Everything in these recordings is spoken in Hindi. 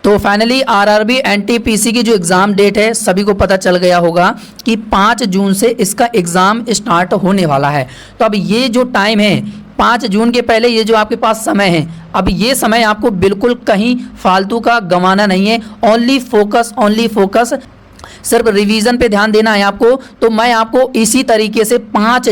तो फाइनली आरआरबी एनटीपीसी की जो एग्ज़ाम डेट है सभी को पता चल गया होगा कि 5 जून से इसका एग्ज़ाम स्टार्ट होने वाला है। तो अब ये जो टाइम है 5 जून के पहले ये जो आपके पास समय है, अब ये समय आपको बिल्कुल कहीं फालतू का गंवाना नहीं है। ओनली फोकस सिर्फ रिवीजन पे ध्यान देना है आपको। तो मैं आपको इसी तरीके से 5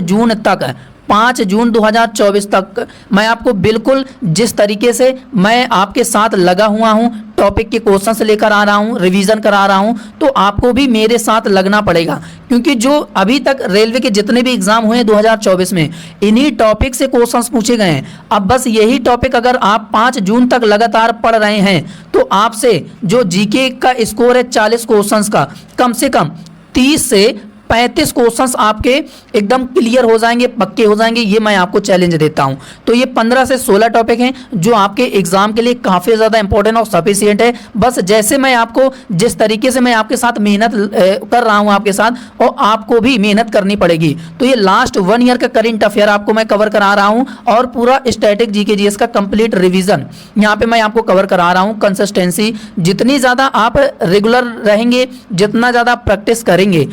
जून 2024 तक मैं आपको बिल्कुल जिस तरीके से मैं आपके साथ लगा हुआ हूं, टॉपिक के क्वेश्चंस लेकर आ रहा हूं, रिवीजन करा रहा हूं, तो आपको भी मेरे साथ लगना पड़ेगा। क्योंकि जो अभी तक रेलवे के जितने भी एग्जाम हुए 2024 में इन्हीं टॉपिक से क्वेश्चंस पूछे गए हैं। अब बस यही टॉपिक अगर आप 5 जून तक लगातार पढ़ रहे हैं तो आपसे जो जीके का स्कोर है 40 क्वेश्चंस का, कम से कम 30 से 35 क्वेश्चंस आपके एकदम क्लियर हो जाएंगे, पक्के हो जाएंगे। ये मैं आपको चैलेंज देता हूं। तो ये 15 से 16 टॉपिक हैं जो आपके एग्जाम के लिए काफ़ी ज़्यादा इंपॉर्टेंट और सफिशिएंट है। बस जैसे मैं आपको जिस तरीके से मैं आपके साथ मेहनत कर रहा हूं आपके साथ, और आपको भी मेहनत करनी पड़ेगी। तो ये लास्ट 1 ईयर का करंट अफेयर आपको मैं कवर करा रहा हूँ और पूरा स्टैटिक जीके जीएस का कंप्लीट रिविजन यहाँ पे मैं आपको कवर करा रहा हूँ। कंसिस्टेंसी जितनी ज़्यादा आप रेगुलर रहेंगे, जितना ज़्यादा प्रैक्टिस करेंगे,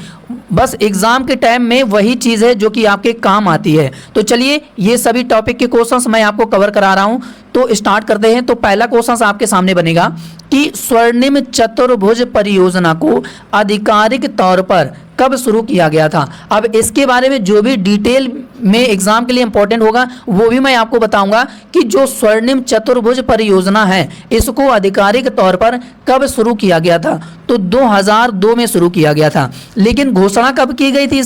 बस एग्जाम के टाइम में वही चीज़ है जो कि आपके काम आती है। तो चलिए ये सभी टॉपिक के क्वेश्चंस मैं आपको कवर करा रहा हूं। तो स्टार्ट करते हैं। तो पहला क्वेश्चन आपके सामने बनेगा कि स्वर्णिम चतुर्भुज परियोजना को आधिकारिक तौर पर कब शुरू किया गया था। अब इसके बारे में जो भी डिटेल में एग्जाम के लिए इंपॉर्टेंट होगा वो भी मैं आपको बताऊंगा कि जो स्वर्णिम चतुर्भुज परियोजना है इसको आधिकारिक तौर पर कब शुरू किया गया था। तो 2002 में शुरू किया गया था। लेकिन घोषणा कब की गई थी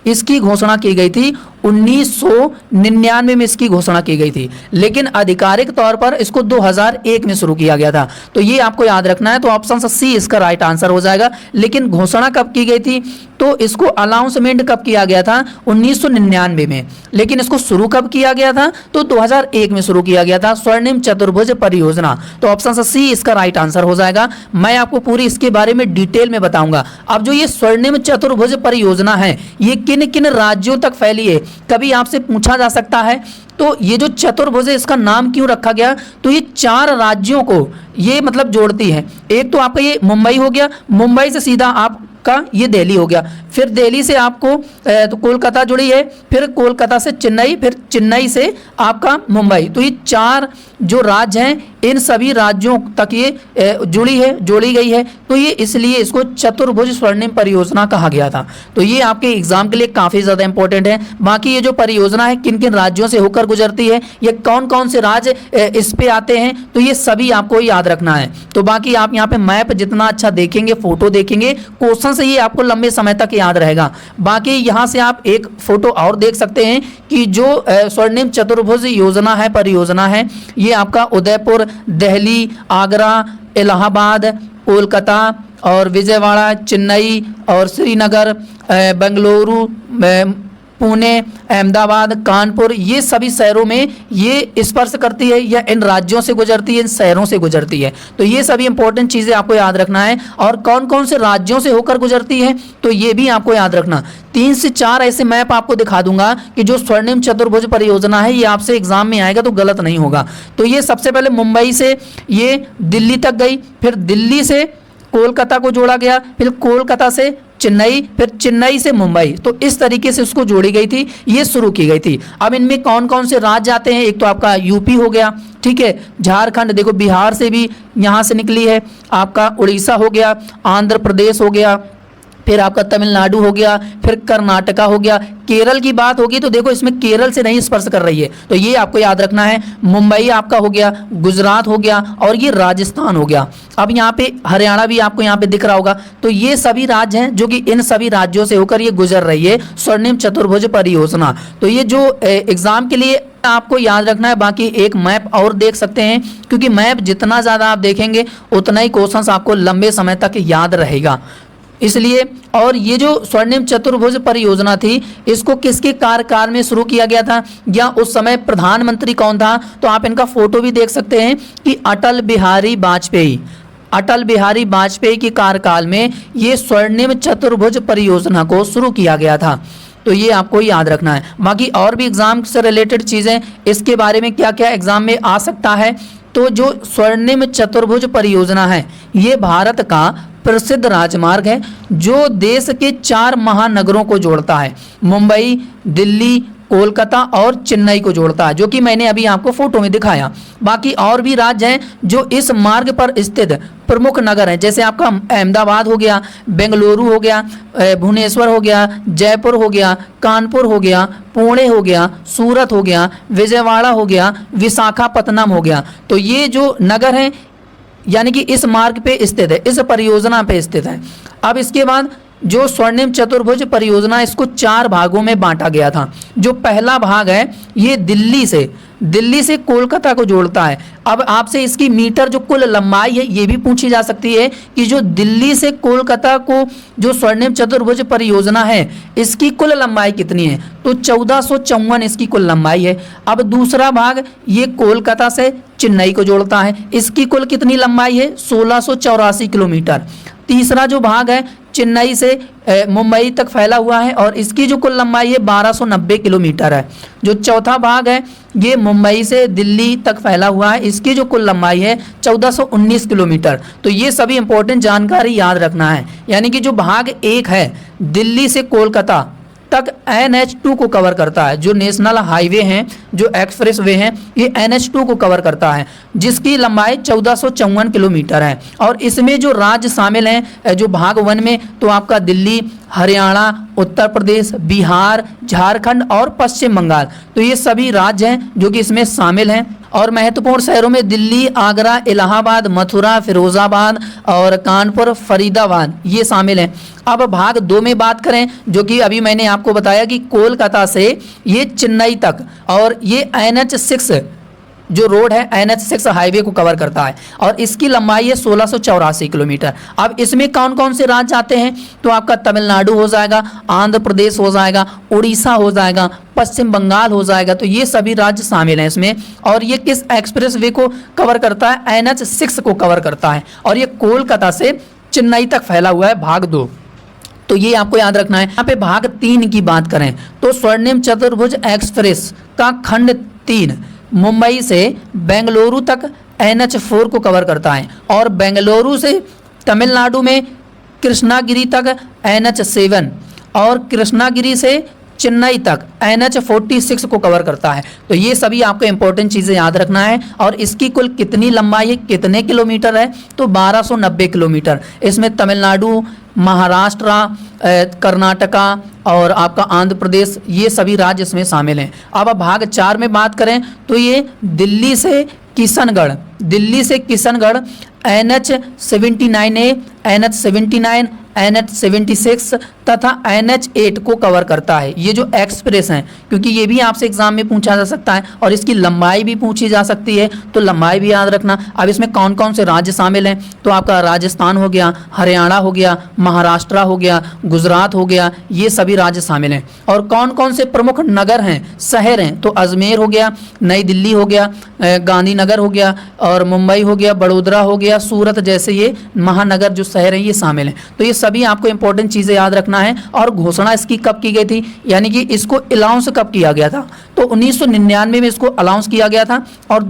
इसकी घोषणा की गई थी 1999 में इसकी घोषणा की गई थी। लेकिन आधिकारिक तौर पर इसको 2001 में शुरू किया गया था। तो ये आपको याद रखना है। तो ऑप्शन सी इसका राइट आंसर हो जाएगा। लेकिन घोषणा कब की गई थी, तो इसको अनाउंसमेंट कब किया गया था, 1999 में। लेकिन इसको शुरू कब किया गया था, तो 2001 में शुरू किया गया था स्वर्णिम चतुर्भुज परियोजना। तो ऑप्शन सी इसका राइट आंसर हो जाएगा। मैं आपको पूरी इसके बारे में डिटेल में बताऊंगा। अब जो ये स्वर्णिम चतुर्भुज परियोजना है ये किन किन राज्यों तक फैली है, कभी आपसे पूछा जा सकता है। तो ये जो चतुर्भुज है इसका नाम क्यों रखा गया, तो ये 4 राज्यों को ये मतलब जोड़ती है। एक तो आपका ये मुंबई हो गया, मुंबई से सीधा आपका ये दिल्ली हो गया, फिर दिल्ली से आपको तो कोलकाता जुड़ी है, फिर कोलकाता से चेन्नई, फिर चेन्नई से आपका मुंबई। तो ये 4 जो राज्य हैं इन सभी राज्यों तक ये जोड़ी गई है। तो ये इसलिए इसको चतुर्भुज स्वर्णिम परियोजना कहा गया था। तो ये आपके एग्जाम के लिए काफ़ी ज़्यादा इंपॉर्टेंट है। बाकी ये जो परियोजना है किन किन राज्यों से होकर गुजरती है, ये कौन कौन से राज्य इस पे आते हैं, तो ये सभी आपको याद रखना है। तो बाकी आप यहाँ पे मैप जितना अच्छा देखेंगे, फोटो देखेंगे, क्वेश्चन से ये आपको लंबे समय तक याद रहेगा। बाकी यहाँ से आप एक फोटो और देख सकते हैं कि जो स्वर्णिम चतुर्भुज योजना है, परियोजना है, ये आपका उदयपुर, दिल्ली, आगरा, इलाहाबाद, कोलकाता और विजयवाड़ा, चेन्नई और श्रीनगर, बेंगलुरु, पुणे, अहमदाबाद, कानपुर, ये सभी शहरों में ये स्पर्श करती है या इन राज्यों से गुजरती है, इन शहरों से गुजरती है। तो ये सभी इंपॉर्टेंट चीज़ें आपको याद रखना है। और कौन कौन से राज्यों से होकर गुजरती है तो ये भी आपको याद रखना। 3 से 4 ऐसे मैप आपको दिखा दूंगा कि जो स्वर्णिम चतुर्भुज परियोजना है ये आपसे एग्जाम में आएगा तो गलत नहीं होगा। तो ये सबसे पहले मुंबई से ये दिल्ली तक गई, फिर दिल्ली से कोलकाता को जोड़ा गया, फिर कोलकाता से चेन्नई, फिर चेन्नई से मुंबई। तो इस तरीके से उसको जोड़ी गई थी, ये शुरू की गई थी। अब इनमें कौन कौन से राज्य आते हैं, एक तो आपका यूपी हो गया, ठीक है, झारखंड, देखो बिहार से भी यहाँ से निकली है, आपका उड़ीसा हो गया, आंध्र प्रदेश हो गया, फिर आपका तमिलनाडु हो गया, फिर कर्नाटका हो गया। केरल की बात होगी तो देखो इसमें केरल से नहीं स्पर्श कर रही है, तो ये आपको याद रखना है। मुंबई आपका हो गया, गुजरात हो गया और ये राजस्थान हो गया। अब यहाँ पे हरियाणा भी आपको यहाँ पे दिख रहा होगा। तो ये सभी राज्य हैं जो कि इन सभी राज्यों से होकर ये गुजर रही है स्वर्णिम चतुर्भुज परियोजना। तो ये जो एग्जाम के लिए आपको याद रखना है। बाकी एक मैप और देख सकते हैं, क्योंकि मैप जितना ज़्यादा आप देखेंगे उतना ही क्वेश्चन आपको लंबे समय तक याद रहेगा, इसलिए। और ये जो स्वर्णिम चतुर्भुज परियोजना थी इसको किसके कार्यकाल में शुरू किया गया था या उस समय प्रधानमंत्री कौन था, तो आप इनका फोटो भी देख सकते हैं कि अटल बिहारी वाजपेयी के कार्यकाल में ये स्वर्णिम चतुर्भुज परियोजना को शुरू किया गया था। तो ये आपको याद रखना है। बाकी और भी एग्जाम से रिलेटेड चीज़ें इसके बारे में क्या क्या एग्जाम में आ सकता है तो जो स्वर्णिम चतुर्भुज परियोजना है ये भारत का प्रसिद्ध राजमार्ग है जो देश के 4 महानगरों को जोड़ता है, मुंबई, दिल्ली, कोलकाता और चेन्नई को जोड़ता है, जो कि मैंने अभी आपको फोटो में दिखाया। बाकी और भी राज्य हैं जो इस मार्ग पर स्थित प्रमुख नगर हैं, जैसे आपका अहमदाबाद हो गया, बेंगलुरु हो गया, भुवनेश्वर हो गया, जयपुर हो गया, कानपुर हो गया, पुणे हो गया, सूरत हो गया, विजयवाड़ा हो गया, विशाखापत्तनम हो गया। तो ये जो नगर हैं यानी कि इस मार्ग पे स्थित है, इस परियोजना पे स्थित है। अब इसके बाद जो स्वर्णिम चतुर्भुज परियोजना, इसको 4 भागों में बांटा गया था। जो पहला भाग है ये दिल्ली से कोलकाता को जोड़ता है। अब आपसे इसकी मीटर जो कुल लंबाई है ये भी पूछी जा सकती है कि जो दिल्ली से कोलकाता को जो स्वर्णिम चतुर्भुज परियोजना है इसकी कुल लंबाई कितनी है, तो 1454 इसकी कुल लंबाई है। अब दूसरा भाग ये कोलकाता से चेन्नई को जोड़ता है, इसकी कुल कितनी लंबाई है, 1684 किलोमीटर। तीसरा जो भाग है चेन्नई से मुंबई तक फैला हुआ है और इसकी जो कुल लंबाई है 1290 किलोमीटर है। जो चौथा भाग है ये मुंबई से दिल्ली तक फैला हुआ है, इसकी जो कुल लंबाई है 1419 किलोमीटर। तो ये सभी इंपॉर्टेंट जानकारी याद रखना है। यानी कि जो भाग 1 है दिल्ली से कोलकाता तक NH2 को कवर करता है, जो नेशनल हाईवे हैं, जो एक्सप्रेस वे हैं, ये NH2 को कवर करता है जिसकी लंबाई 1454 किलोमीटर है। और इसमें जो राज्य शामिल हैं जो भाग 1 में, तो आपका दिल्ली, हरियाणा, उत्तर प्रदेश, बिहार, झारखंड और पश्चिम बंगाल, तो ये सभी राज्य हैं जो कि इसमें शामिल हैं। और महत्वपूर्ण शहरों में दिल्ली, आगरा, इलाहाबाद, मथुरा, फिरोजाबाद और कानपुर, फरीदाबाद ये शामिल हैं। अब भाग 2 में बात करें, जो कि अभी मैंने आपको बताया कि कोलकाता से ये चेन्नई तक और ये NH6 जो रोड है NH6 हाईवे को कवर करता है और इसकी लंबाई है 1684 किलोमीटर। अब इसमें कौन कौन से राज्य आते हैं, तो आपका तमिलनाडु हो जाएगा, आंध्र प्रदेश हो जाएगा, उड़ीसा हो जाएगा, पश्चिम बंगाल हो जाएगा। तो ये सभी राज्य शामिल हैं इसमें। और ये किस एक्सप्रेस वे को कवर करता है, NH6 को कवर करता है और ये कोलकाता से चेन्नई तक फैला हुआ है भाग 2। तो ये आपको याद रखना है। यहाँ पे भाग 3 की बात करें तो स्वर्णिम चतुर्भुज एक्सप्रेस का खंड 3 मुंबई से बेंगलुरु तक NH4 को कवर करता है और बेंगलुरु से तमिलनाडु में कृष्णागिरी तक NH7 और कृष्णागिरी से चेन्नई तक NH46 को कवर करता है। तो ये सभी आपको इंपॉर्टेंट चीज़ें याद रखना है। और इसकी कुल कितनी लंबाई है, कितने किलोमीटर है, तो 1290 किलोमीटर। इसमें तमिलनाडु, महाराष्ट्र, कर्नाटका और आपका आंध्र प्रदेश ये सभी राज्य इसमें शामिल हैं। अब भाग 4 में बात करें तो ये दिल्ली से किशनगढ़ NH79A, NH79, NH76 तथा NH8 को कवर करता है। ये जो एक्सप्रेस हैं, क्योंकि ये भी आपसे एग्जाम में पूछा जा सकता है और इसकी लंबाई भी पूछी जा सकती है, तो लंबाई भी याद रखना। अब इसमें कौन कौन से राज्य शामिल हैं, तो आपका राजस्थान हो गया, हरियाणा हो गया, महाराष्ट्र हो गया, गुजरात हो गया, ये सभी राज्य शामिल हैं। और कौन कौन से प्रमुख नगर हैं, शहर हैं, तो अजमेर हो गया, नई दिल्ली हो गया, गांधीनगर हो गया और मुंबई हो गया, बड़ोदरा हो गया, सूरत जैसे ये महानगर जो शहर हैं ये शामिल हैं। तो ये सभी आपको इंपॉर्टेंट चीज़ें याद रखना है। और घोषणा इसकी कब की गई थी, यानी कि इसको अलाउंस कब किया गया था, तो 1999 में इसको अलाउंस किया गया था और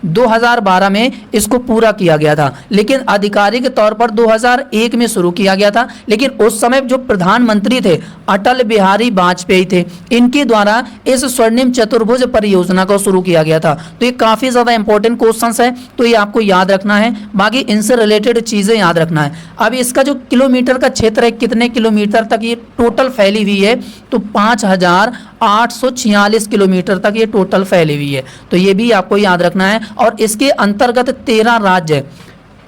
2012 में इसको पूरा किया गया था। लेकिन आधिकारिक तौर पर 2001 में शुरू किया गया था। लेकिन उस समय जो प्रधानमंत्री थे अटल बिहारी वाजपेयी थे, इनके द्वारा इस स्वर्णिम चतुर्भुज परियोजना को शुरू किया गया था। तो ये काफ़ी ज़्यादा इंपॉर्टेंट क्वेश्चंस है, तो ये आपको याद रखना है। बाकी इनसे रिलेटेड चीज़ें याद रखना है। अब इसका जो किलोमीटर का क्षेत्र है, कितने किलोमीटर तक ये टोटल फैली हुई है, तो 5846 किलोमीटर तक ये टोटल फैली हुई है। तो ये भी आपको याद रखना है। और इसके अंतर्गत 13 राज्य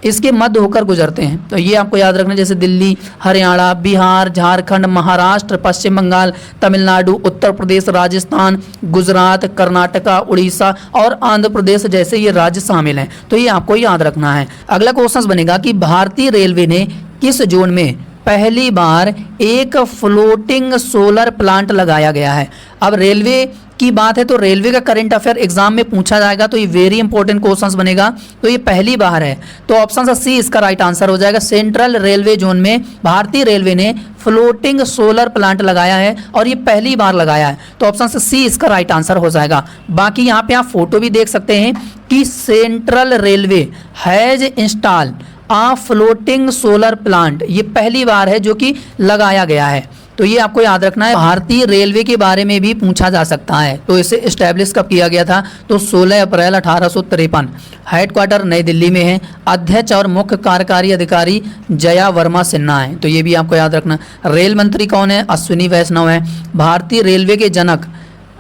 इसके मध्य होकर गुजरते हैं, तो ये आपको याद रखना, जैसे दिल्ली, हरियाणा, बिहार, झारखंड, महाराष्ट्र, पश्चिम बंगाल, तमिलनाडु, उत्तर प्रदेश, राजस्थान, गुजरात, कर्नाटका, उड़ीसा और आंध्र प्रदेश जैसे ये राज्य शामिल हैं। तो ये आपको याद रखना है। अगला क्वेश्चन बनेगा कि भारतीय रेलवे ने किस जोन में पहली बार एक फ्लोटिंग सोलर प्लांट लगाया गया है। अब रेलवे की बात है तो रेलवे का करंट अफेयर एग्जाम में पूछा जाएगा, तो ये वेरी इंपॉर्टेंट क्वेश्चंस बनेगा। तो ये पहली बार है, तो ऑप्शन सी इसका राइट आंसर हो जाएगा। सेंट्रल रेलवे जोन में भारतीय रेलवे ने फ्लोटिंग सोलर प्लांट लगाया है और ये पहली बार लगाया है, तो ऑप्शन सी इसका राइट आंसर हो जाएगा। बाकी यहाँ पे आप फोटो भी देख सकते हैं कि central railway has install a floating solar plant, ये पहली बार है जो कि लगाया गया है। तो ये आपको याद रखना है। भारतीय रेलवे के बारे में भी पूछा जा सकता है, तो इसे एस्टैब्लिश कब किया गया था, तो 16 अप्रैल 1853। हेडक्वार्टर नई दिल्ली में है। अध्यक्ष और मुख्य कार्यकारी अधिकारी जया वर्मा सिन्हा है, तो ये भी आपको याद रखना। रेल मंत्री कौन है, अश्विनी वैष्णव है। भारतीय रेलवे के जनक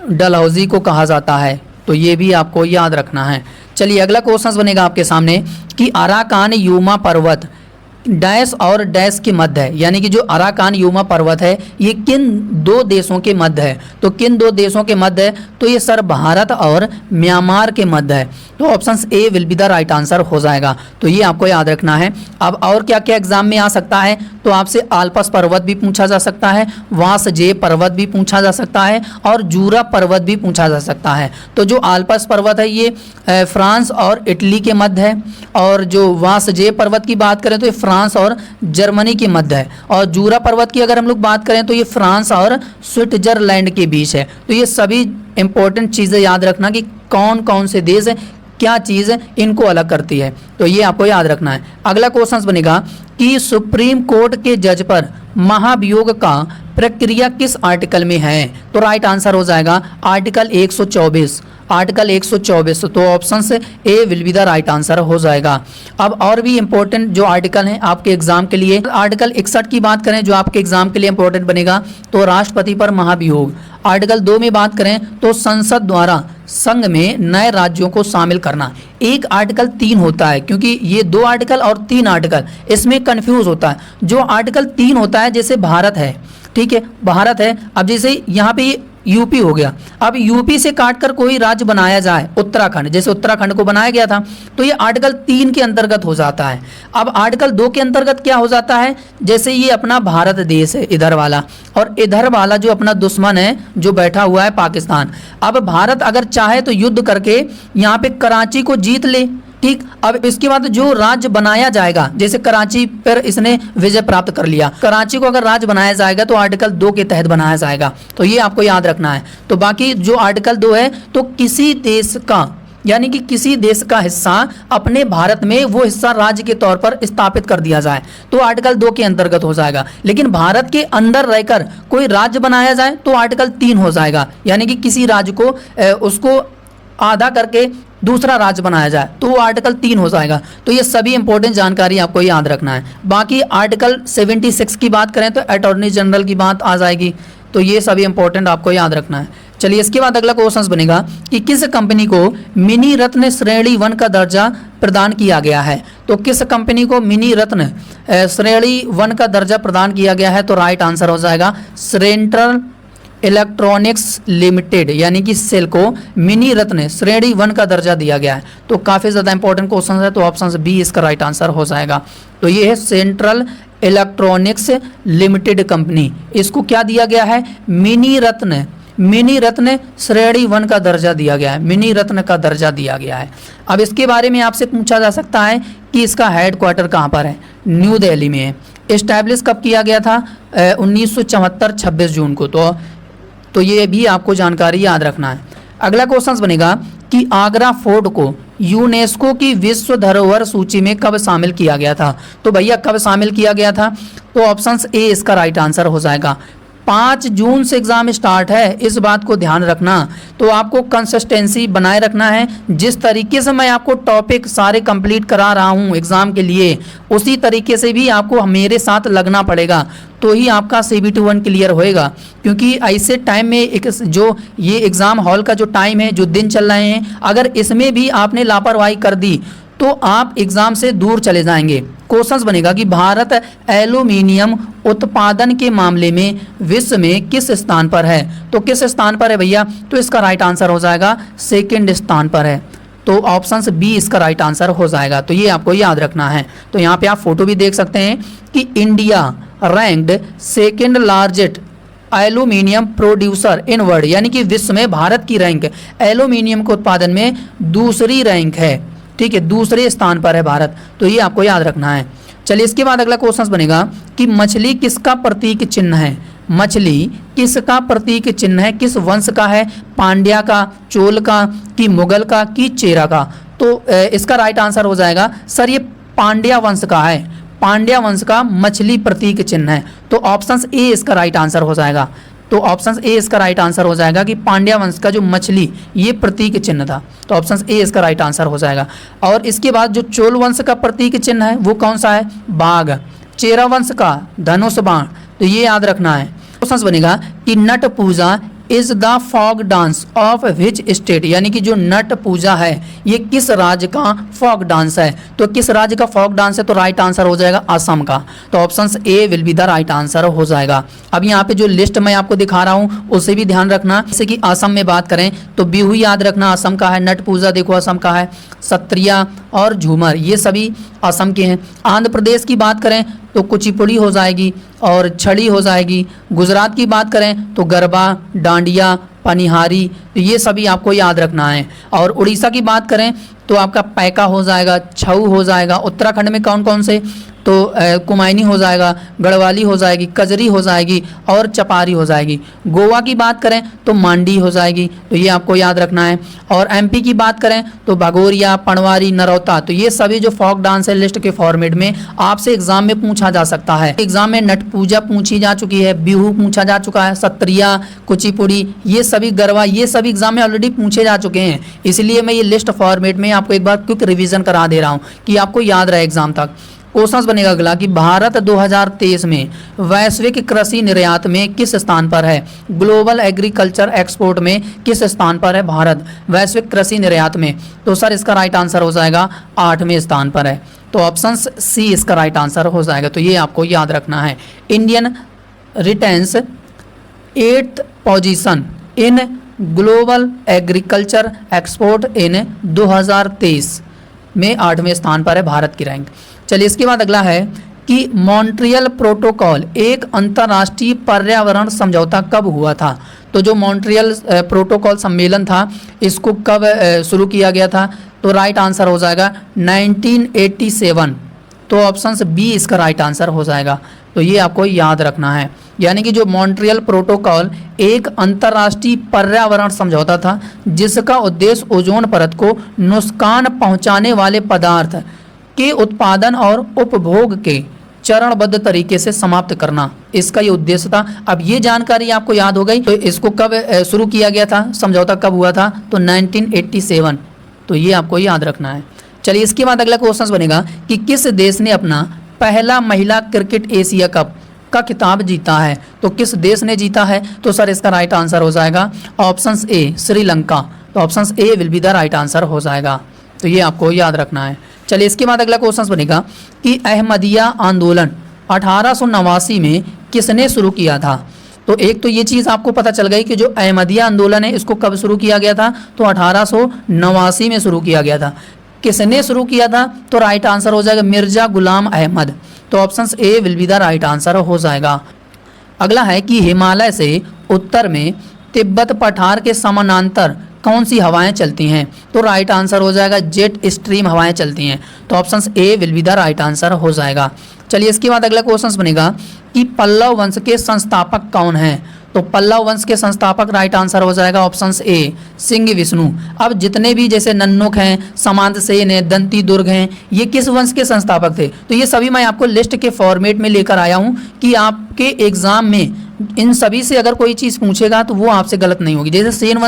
डलहौजी को कहा जाता है, तो ये भी आपको याद रखना है। चलिए अगला क्वेश्चन बनेगा आपके सामने कि अराकान यूमा पर्वत डैश और डैश के मध्य है, यानी कि जो अराकान यूमा पर्वत है ये किन दो देशों के मध्य है, तो किन दो देशों के मध्य है, तो ये सर भारत और म्यांमार के मध्य है, तो option A will be the right answer हो जाएगा। तो ये आपको याद रखना है। अब और क्या क्या एग्जाम में आ सकता है, तो आपसे आल्पस पर्वत भी पूछा जा सकता है, वांसजे पर्वत भी पूछा जा सकता है और जूरा पर्वत भी पूछा जा सकता है। तो जो आल्पस पर्वत है ये फ्रांस और इटली के मध्य है, और जो वांसजे पर्वत की बात करें तो ये फ्रांस और जर्मनी के मध्य है, और जूरा पर्वत की अगर हम लोग बात करें तो ये फ्रांस और स्विट्जरलैंड के बीच है। तो ये सभी इंपॉर्टेंट चीज़ें याद रखना कि कौन कौन से देश क्या चीज़ इनको अलग करती है, तो ये आपको याद रखना है। अगला क्वेश्चन बनेगा कि सुप्रीम कोर्ट के जज पर महाभियोग का प्रक्रिया किस आर्टिकल में है, तो राइट आंसर हो जाएगा आर्टिकल 124। आर्टिकल 124, तो ऑप्शन से A will be the right answer हो जाएगा। अब और भी इंपॉर्टेंट जो आर्टिकल हैं आपके एग्जाम के लिए, आर्टिकल 61 की बात करें जो आपके एग्जाम के लिए इंपॉर्टेंट बनेगा, तो राष्ट्रपति पर महाभियोग। आर्टिकल 2 में बात करें तो संसद द्वारा संघ में नए राज्यों को शामिल करना। एक आर्टिकल 3 होता है, क्योंकि ये 2 आर्टिकल और 3 आर्टिकल इसमें कंफ्यूज होता है। जो आर्टिकल 3 होता है, जैसे भारत है, ठीक है, भारत है, अब जैसे यहाँ पे यूपी हो गया, अब यूपी से काटकर कोई राज्य बनाया जाए, उत्तराखंड, जैसे उत्तराखंड को बनाया गया था, तो ये आर्टिकल 3 के अंतर्गत हो जाता है। अब आर्टिकल 2 के अंतर्गत क्या हो जाता है, जैसे ये अपना भारत देश है इधर वाला, और इधर वाला जो अपना दुश्मन है जो बैठा हुआ है पाकिस्तान। अब भारत अगर चाहे तो युद्ध करके यहाँ पे कराची को जीत ले, ठीक। अब इसके बाद जो राज्य बनाया जाएगा, जैसे कराची पर इसने विजय प्राप्त कर लिया, कराची को अगर राज्य बनाया जाएगा तो आर्टिकल 2 के तहत बनाया जाएगा, तो ये आपको याद रखना है। तो बाकी जो आर्टिकल 2 है, तो किसी देश का, यानी कि किसी देश का हिस्सा अपने भारत में वो हिस्सा राज्य के तौर पर स्थापित कर दिया जाए, तो आर्टिकल 2 के अंतर्गत हो जाएगा। लेकिन भारत के अंदर रहकर कोई राज्य बनाया जाए तो आर्टिकल 3 हो जाएगा, यानी कि किसी राज्य को उसको आधा करके दूसरा राज्य बनाया जाए तो वो आर्टिकल 3 हो जाएगा। तो ये सभी इंपॉर्टेंट जानकारी आपको याद रखना है। बाकी आर्टिकल 76 की बात करें तो अटॉर्नी जनरल की बात आ जाएगी, तो ये सभी इंपॉर्टेंट आपको याद रखना है। चलिए इसके बाद अगला क्वेश्चन बनेगा कि किस कंपनी को मिनी रत्न श्रेणी 1 का दर्जा प्रदान किया गया है, तो किस कंपनी को मिनी रत्न श्रेणी 1 का दर्जा प्रदान किया गया है, तो राइट आंसर हो जाएगा सेंट्रल इलेक्ट्रॉनिक्स लिमिटेड, यानी कि सेल को मिनी रत्न श्रेणी 1 का दर्जा दिया गया है। तो काफ़ी ज़्यादा इंपॉर्टेंट क्वेश्चन है, तो ऑप्शन बी इसका राइट आंसर हो जाएगा। तो ये है सेंट्रल इलेक्ट्रॉनिक्स लिमिटेड कंपनी, इसको क्या दिया गया है, मिनी रत्न श्रेणी 1 का दर्जा दिया गया है, मिनी रत्न का दर्जा दिया गया है। अब इसके बारे में आपसे पूछा जा सकता है कि इसका हेडक्वार्टर कहाँ पर है, न्यू दिल्ली में है। इस्टेब्लिश कब किया गया था, 1974 26 जून को, तो ये भी आपको जानकारी याद रखना है। अगला क्वेश्चन बनेगा कि आगरा फोर्ट को यूनेस्को की विश्व धरोहर सूची में कब शामिल किया गया था, तो भैया कब शामिल किया गया था, तो ऑप्शन ए इसका राइट आंसर हो जाएगा। 5 जून से एग्ज़ाम स्टार्ट है, इस बात को ध्यान रखना। तो आपको कंसिस्टेंसी बनाए रखना है, जिस तरीके से मैं आपको टॉपिक सारे कंप्लीट करा रहा हूँ एग्ज़ाम के लिए, उसी तरीके से भी आपको मेरे साथ लगना पड़ेगा, तो ही आपका CBT1 क्लियर होएगा। क्योंकि ऐसे टाइम में एक जो ये एग्ज़ाम हॉल का जो टाइम है, जो दिन चल रहे हैं, अगर इसमें भी आपने लापरवाही कर दी तो आप एग्ज़ाम से दूर चले जाएंगे। क्वेश्चन बनेगा कि भारत एल्यूमिनियम उत्पादन के मामले में विश्व में किस स्थान पर है, तो किस स्थान पर है भैया, तो इसका राइट आंसर हो जाएगा 2nd स्थान पर है, तो ऑप्शन बी इसका राइट आंसर हो जाएगा। तो ये आपको याद रखना है। तो यहाँ पे आप फोटो भी देख सकते हैं कि India ranked second largest aluminium producer in world, यानी कि विश्व में भारत की रैंक एल्यूमिनियम के उत्पादन में दूसरी रैंक है। ठीक है, दूसरे स्थान पर है भारत, तो ये आपको याद रखना है। चलिए इसके बाद अगला क्वेश्चन बनेगा कि मछली किसका प्रतीक चिन्ह है। मछली किसका प्रतीक चिन्ह है, किस वंश का है, पांड्या का, चोल का, कि मुगल का, कि चेरा का। तो इसका राइट आंसर हो जाएगा सर ये पांड्या वंश का है, पांड्या वंश का मछली प्रतीक चिन्ह है। तो ऑप्शन ए इसका राइट आंसर हो जाएगा। तो ऑप्शन ए इसका राइट आंसर हो जाएगा कि पांड्या वंश का जो मछली ये प्रतीक चिन्ह था, तो ऑप्शन ए इसका राइट आंसर हो जाएगा। और इसके बाद जो चोल वंश का प्रतीक चिन्ह है वो कौन सा है, बाघ। चेरा वंश का धनुष बाण, तो ये याद रखना है। क्वेश्चन बनेगा कि Nat Puja is the folk dance of which state, यानी कि जो नट पूजा है ये किस राज्य का फॉग डांस है। तो किस राज्य का फॉग डांस है, तो राइट आंसर हो जाएगा असम का। तो option A will be the right answer हो जाएगा। अब यहाँ पे जो लिस्ट मैं आपको दिखा रहा हूँ उसे भी ध्यान रखना। जैसे कि असम में बात करें तो बिहू याद रखना असम का है, नट पूजा देखो असम का है, सत्रिया और झूमर ये सभी असम के हैं। आंध्र प्रदेश की बात करें तो कुचिपुड़ी हो जाएगी और छड़ी हो जाएगी। गुजरात की बात करें तो गरबा, डांडिया, पनिहारी, तो ये सभी आपको याद रखना है। और उड़ीसा की बात करें तो आपका पैका हो जाएगा, छऊ हो जाएगा। उत्तराखंड में कौन कौन से, तो कुमायनी हो जाएगा, गढ़वाली हो जाएगी, कजरी हो जाएगी और चपारी हो जाएगी। गोवा की बात करें तो मांडी हो जाएगी, तो ये आपको याद रखना है। और एमपी की बात करें तो भगोरिया, पनवारी, नरौता, तो ये सभी जो फोक डांस है लिस्ट के फॉर्मेट में आपसे एग्जाम में पूछा जा सकता है। एग्जाम में नट पूजा पूछी जा चुकी है, बिहू पूछा जा चुका है, सत्रिया, कुचिपुड़ी, ये सभी गरबा, ये सभी एग्जाम में ऑलरेडी पूछे जा चुके हैं। इसलिए मैं ये लिस्ट फॉर्मेट में आपको एक बार क्विक रिवीजन करा दे रहा हूँ कि आपको याद रहे एग्जाम तक। क्वेश्चन बनेगा अगला कि भारत 2023 में वैश्विक कृषि निर्यात में किस स्थान पर है। ग्लोबल एग्रीकल्चर एक्सपोर्ट में किस स्थान पर है भारत वैश्विक कृषि निर्यात में। तो सर इसका राइट आंसर हो जाएगा 8वें स्थान पर है। तो ऑप्शन सी इसका राइट आंसर हो जाएगा। तो ये आपको याद रखना है। Indian रिटेंस 8th position in global agriculture export इन 2023 में 8वें स्थान पर है भारत की रैंक। चलिए इसके बाद अगला है कि मॉन्ट्रियल प्रोटोकॉल एक अंतर्राष्ट्रीय पर्यावरण समझौता कब हुआ था। तो जो मॉन्ट्रियल प्रोटोकॉल सम्मेलन था इसको कब शुरू किया गया था। तो राइट आंसर हो जाएगा 1987। तो ऑप्शन बी इसका राइट आंसर हो जाएगा। तो ये आपको याद रखना है। यानी कि जो मॉन्ट्रियल प्रोटोकॉल एक अंतर्राष्ट्रीय पर्यावरण समझौता था जिसका उद्देश्य ओजोन परत को नुकसान पहुंचाने वाले पदार्थ के उत्पादन और उपभोग के चरणबद्ध तरीके से समाप्त करना, इसका ये उद्देश्य था। अब ये जानकारी आपको याद हो गई। तो इसको कब शुरू किया गया था, समझौता कब हुआ था, तो 1987। तो ये आपको याद रखना है। चलिए इसके बाद अगला क्वेश्चन बनेगा कि किस देश ने अपना पहला महिला क्रिकेट एशिया कप का खिताब जीता है। तो किस देश ने जीता है। तो सर इसका राइट आंसर हो जाएगा ऑप्शन ए श्रीलंका। तो option A will be the right answer हो जाएगा। तो ये आपको याद रखना है। चलिए इसके बाद अगला क्वेश्चन बनेगा कि अहमदिया आंदोलन 1889 में किसने शुरू किया था। तो एक तो ये चीज़ आपको पता चल गई कि जो अहमदिया आंदोलन है इसको कब शुरू किया गया था। तो 1889 में शुरू किया गया था। किसने शुरू किया था। तो राइट आंसर हो जाएगा मिर्जा गुलाम अहमद। तो option A will be the right answer हो जाएगा। अगला है कि हिमालय से उत्तर में तिब्बत पठार के समानांतर कौन सी हवाएं चलती हैं। तो राइट आंसर हो जाएगा जेट स्ट्रीम हवाएं चलती हैं। तो option A will be the right answer हो जाएगा। चलिए इसके बाद अगला क्वेश्चन बनेगा कि पल्लव वंश के संस्थापक कौन हैं। तो पल्लव वंश के संस्थापक राइट आंसर हो जाएगा ऑप्शन ए सिंह विष्णु। अब जितने भी जैसे नन्नुक हैं, समांत सेन हैं, दंती दुर्ग हैं, ये किस वंश के संस्थापक थे। तो ये सभी मैं आपको लिस्ट के फॉर्मेट में लेकर आया हूँ कि आपके एग्जाम में इन सभी से अगर कोई चीज़ पूछेगा तो वो आपसे गलत नहीं होगी। जैसे सेन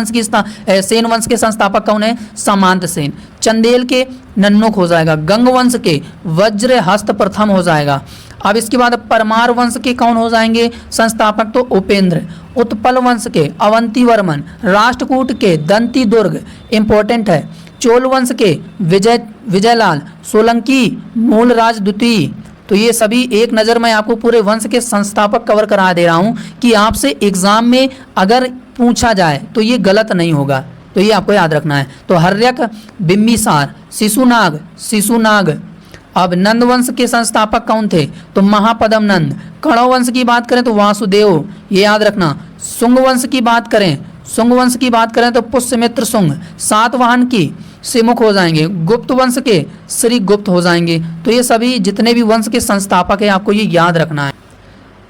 वंश के संस्थापक कौन है, सामंत सेन। चंदेल के नन्नुक हो जाएगा। गंग वंश के वज्र हस्त प्रथम हो जाएगा। अब इसके बाद परमार वंश के कौन हो जाएंगे संस्थापक, तो उपेंद्र। उत्पल वंश के अवंती वर्मन। राष्ट्रकूट के दंती दुर्ग इंपॉर्टेंट है। चोल वंश के विजयलाल। सोलंकी मूलराज द्वितीय। तो ये सभी एक नज़र में आपको पूरे वंश के संस्थापक कवर करा दे रहा हूँ कि आपसे एग्जाम में अगर पूछा जाए तो ये गलत नहीं होगा। तो ये आपको याद रखना है। तो हर्यक, बिम्बिसार, शिशुनाग, अब नंद वंश के संस्थापक कौन थे? तो महापद्म नंद। कण्व वंश की बात करें तो वासुदेव, ये याद रखना। शुंग वंश की बात करें तो पुष्यमित्र शुंग। सातवाहन की सिमुख हो जाएंगे। गुप्त वंश के श्री गुप्त हो जाएंगे। तो ये सभी जितने भी वंश के संस्थापक है आपको ये याद रखना है।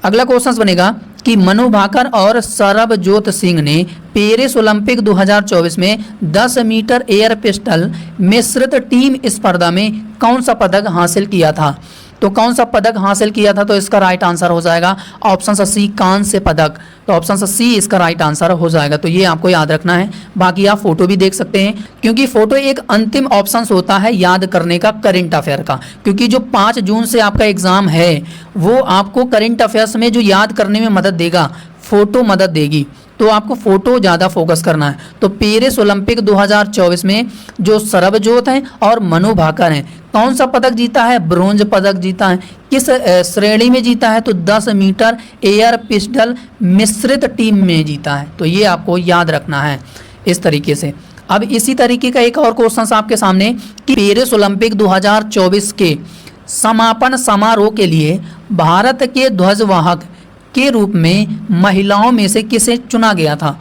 अगला क्वेश्चन बनेगा कि मनु भाकर और सरबजोत सिंह ने पेरिस ओलंपिक 2024 में 10 मीटर एयर पिस्टल मिश्रित टीम स्पर्धा में कौन सा पदक हासिल किया था? तो कौन सा पदक हासिल किया था? तो इसका राइट आंसर हो जाएगा ऑप्शन सी, कांस्य पदक। तो ऑप्शन सी इसका राइट आंसर हो जाएगा। तो ये आपको याद रखना है। बाकी आप फोटो भी देख सकते हैं, क्योंकि फोटो एक अंतिम ऑप्शन होता है याद करने का करंट अफेयर का, क्योंकि जो 5 जून से आपका एग्जाम है वो आपको करंट अफेयर्स में जो याद करने में मदद देगा, फोटो मदद देगी। तो आपको फोटो ज़्यादा फोकस करना है। तो पेरिस ओलंपिक 2024 में जो सरबजोत हैं और मनु भाकर हैं, कौन सा पदक जीता है? ब्रोंज पदक जीता है। किस श्रेणी में जीता है? तो 10 मीटर एयर पिस्टल मिश्रित टीम में जीता है। तो ये आपको याद रखना है इस तरीके से। अब इसी तरीके का एक और क्वेश्चन आपके सामने कि पेरिस ओलंपिक 2024 के समापन समारोह के लिए भारत के ध्वजवाहक के रूप में महिलाओं में से किसे चुना गया था?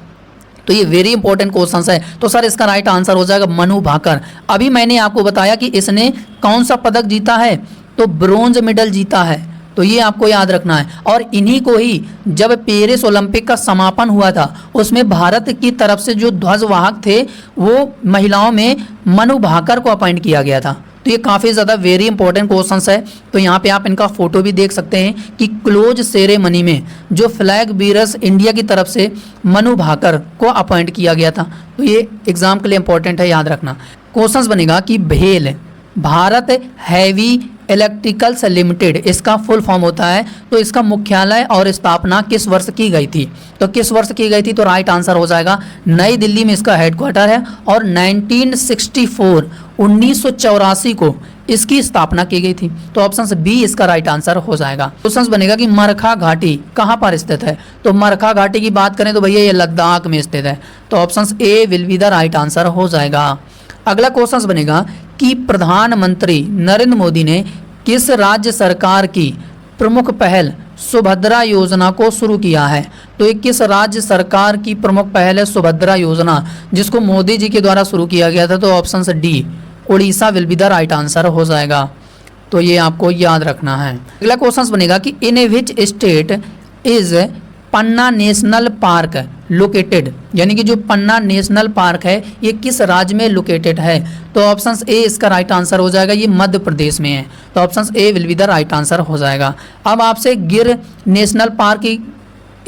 तो ये वेरी इंपॉर्टेंट क्वेश्चन है। तो सर इसका राइट आंसर हो जाएगा मनु भाकर। अभी मैंने आपको बताया कि इसने कौन सा पदक जीता है? तो ब्रोंज मेडल जीता है। तो ये आपको याद रखना है। और इन्हीं को ही जब पेरिस ओलंपिक का समापन हुआ था उसमें भारत की तरफ से जो ध्वजवाहक थे वो महिलाओं में मनु भाकर को अपॉइंट किया गया था। तो ये काफ़ी ज़्यादा वेरी इंपॉर्टेंट क्वेश्चंस है। तो यहाँ पे आप इनका फोटो भी देख सकते हैं कि क्लोज सेरेमनी में जो फ्लैग बीयरर्स इंडिया की तरफ से मनु भाकर को अपॉइंट किया गया था। तो ये एग्जाम के लिए इंपॉर्टेंट है, याद रखना। क्वेश्चंस बनेगा कि भेल भारत हैवी इलेक्ट्रिकल्स लिमिटेड इसका फुल फॉर्म होता है। तो इसका मुख्यालय और स्थापना किस वर्ष की गई थी? तो किस वर्ष की गई थी? तो राइट आंसर हो जाएगा नई दिल्ली में इसका हेडक्वार्टर है और 1984 को इसकी स्थापना की गई थी। तो ऑप्शन बी इसका राइट आंसर हो जाएगा। क्वेश्चन बनेगा कि मरखा घाटी कहाँ पर स्थित है? तो मरखा घाटी की बात करें तो भैया ये लद्दाख में स्थित है। तो option A will be the right answer हो जाएगा। अगला क्वेश्चन बनेगा कि प्रधानमंत्री नरेंद्र मोदी ने किस राज्य सरकार की प्रमुख पहल सुभद्रा योजना को शुरू किया है? तो ये किस राज्य सरकार की प्रमुख पहल है सुभद्रा योजना, जिसको मोदी जी के द्वारा शुरू किया गया था? तो option D Orissa will be the right answer हो जाएगा। तो ये आपको याद रखना है। अगला क्वेश्चन बनेगा कि in which state is Panna national park located, यानी कि जो पन्ना नेशनल पार्क है ये किस राज्य में लोकेटेड है? तो ऑप्शन ए इसका राइट आंसर हो जाएगा, ये मध्य प्रदेश में है। तो option A will be the right answer हो जाएगा। अब आपसे गिर नेशनल पार्क की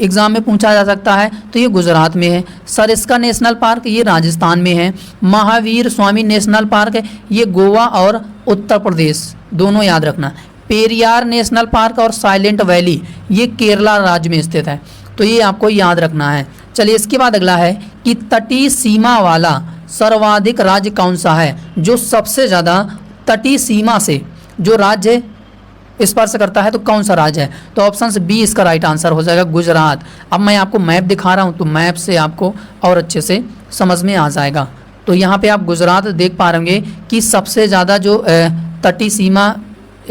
एग्जाम में पूछा जा सकता है, तो ये गुजरात में है। सरिस्का नेशनल पार्क ये राजस्थान में है। महावीर स्वामी नेशनल पार्क है ये गोवा और उत्तर प्रदेश, दोनों याद रखना। पेरियार नेशनल पार्क और साइलेंट वैली ये केरला राज्य में स्थित है। तो ये आपको याद रखना है। चलिए इसके बाद अगला है कि तटीय सीमा वाला सर्वाधिक राज्य कौन सा है? जो सबसे ज़्यादा तटीय सीमा से जो राज्य स्पर्श करता है तो कौन सा राज्य है? तो ऑप्शन बी इसका राइट आंसर हो जाएगा, गुजरात। अब मैं आपको मैप दिखा रहा हूँ तो मैप से आपको और अच्छे से समझ में आ जाएगा। तो यहाँ पे आप गुजरात देख पा रहे होंगे कि सबसे ज़्यादा जो तटीय सीमा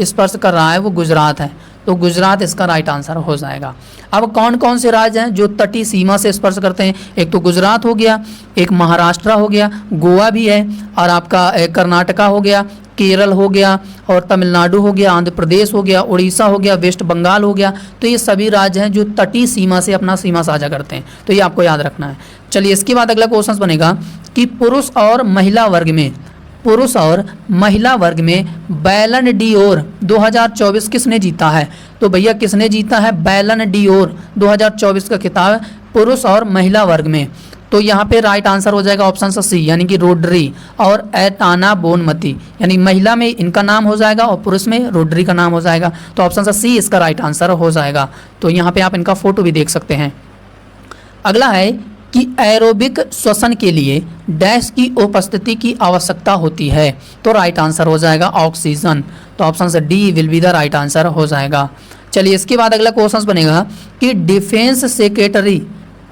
स्पर्श कर रहा है वो गुजरात है। तो गुजरात इसका राइट आंसर हो जाएगा। अब कौन कौन से राज्य हैं जो तटीय सीमा से स्पर्श करते हैं? एक तो गुजरात हो गया, एक महाराष्ट्र हो गया, गोवा भी है, और आपका कर्नाटका हो गया, केरल हो गया, और तमिलनाडु हो गया, आंध्र प्रदेश हो गया, उड़ीसा हो गया, वेस्ट बंगाल हो गया। तो ये सभी राज्य हैं जो तटीय सीमा से अपना सीमा साझा करते हैं। तो ये आपको याद रखना है। चलिए इसके बाद अगला क्वेश्चन बनेगा कि पुरुष और महिला वर्ग में बैलन डी'ओर 2024 किसने जीता है? तो भैया किसने जीता है बैलन डी'ओर 2024 का खिताब पुरुष और महिला वर्ग में? तो यहाँ पे राइट आंसर हो जाएगा ऑप्शन सी, यानी कि रोड्री और एटाना बोनमती, यानी महिला में इनका नाम हो जाएगा और पुरुष में रोड्री का नाम हो जाएगा। तो ऑप्शन सी इसका राइट आंसर हो जाएगा। तो यहाँ पे आप इनका फोटो भी देख सकते हैं। अगला है कि एरोबिक श्वसन के लिए डैश की उपस्थिति की आवश्यकता होती है? तो राइट आंसर हो जाएगा ऑक्सीजन। तो option D will be the right answer हो जाएगा। चलिए इसके बाद अगला क्वेश्चन बनेगा कि डिफेंस सेक्रेटरी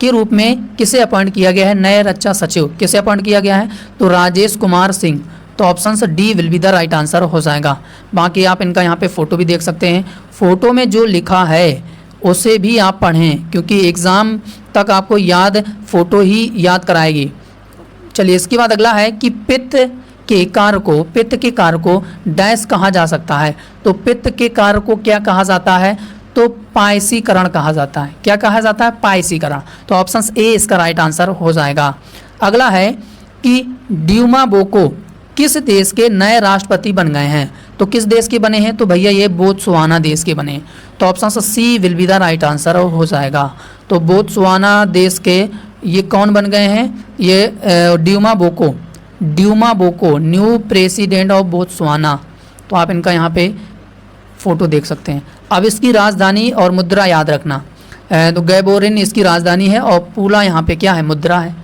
के रूप में किसे अपॉइंट किया गया है? नए रक्षा सचिव किसे अपॉइंट किया गया है? तो राजेश कुमार सिंह तो option D will be the right answer हो जाएगा। बाकी आप इनका यहाँ पे फ़ोटो भी देख सकते हैं। फ़ोटो में जो लिखा है उसे भी आप पढ़ें, क्योंकि एग्ज़ाम तक आपको याद फ़ोटो ही याद कराएगी। चलिए, इसके बाद अगला है कि पित्त के कार्य को डैश कहा जा सकता है। तो पित्त के कार्य को क्या कहा जाता है? तो पायसीकरण कहा जाता है। क्या कहा जाता है? पायसीकरण। तो ऑप्शन ए इसका राइट आंसर हो जाएगा। अगला है कि ड्यूमा बोको किस देश के नए राष्ट्रपति बन गए हैं? तो किस देश के बने हैं? तो भैया ये बोत्सवाना देश के बने। तो option C will be the right answer हो जाएगा। तो बोत्सवाना देश के ये कौन बन गए हैं? ये Duma Boko new president of Botswana. तो आप इनका यहाँ पे फ़ोटो देख सकते हैं। अब इसकी राजधानी और मुद्रा याद रखना। तो गैबोरिन इसकी राजधानी है और पूला यहाँ पे क्या है? मुद्रा है।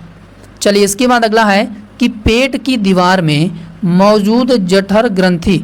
चलिए, इसके बाद अगला है कि पेट की दीवार में मौजूद जठर ग्रंथि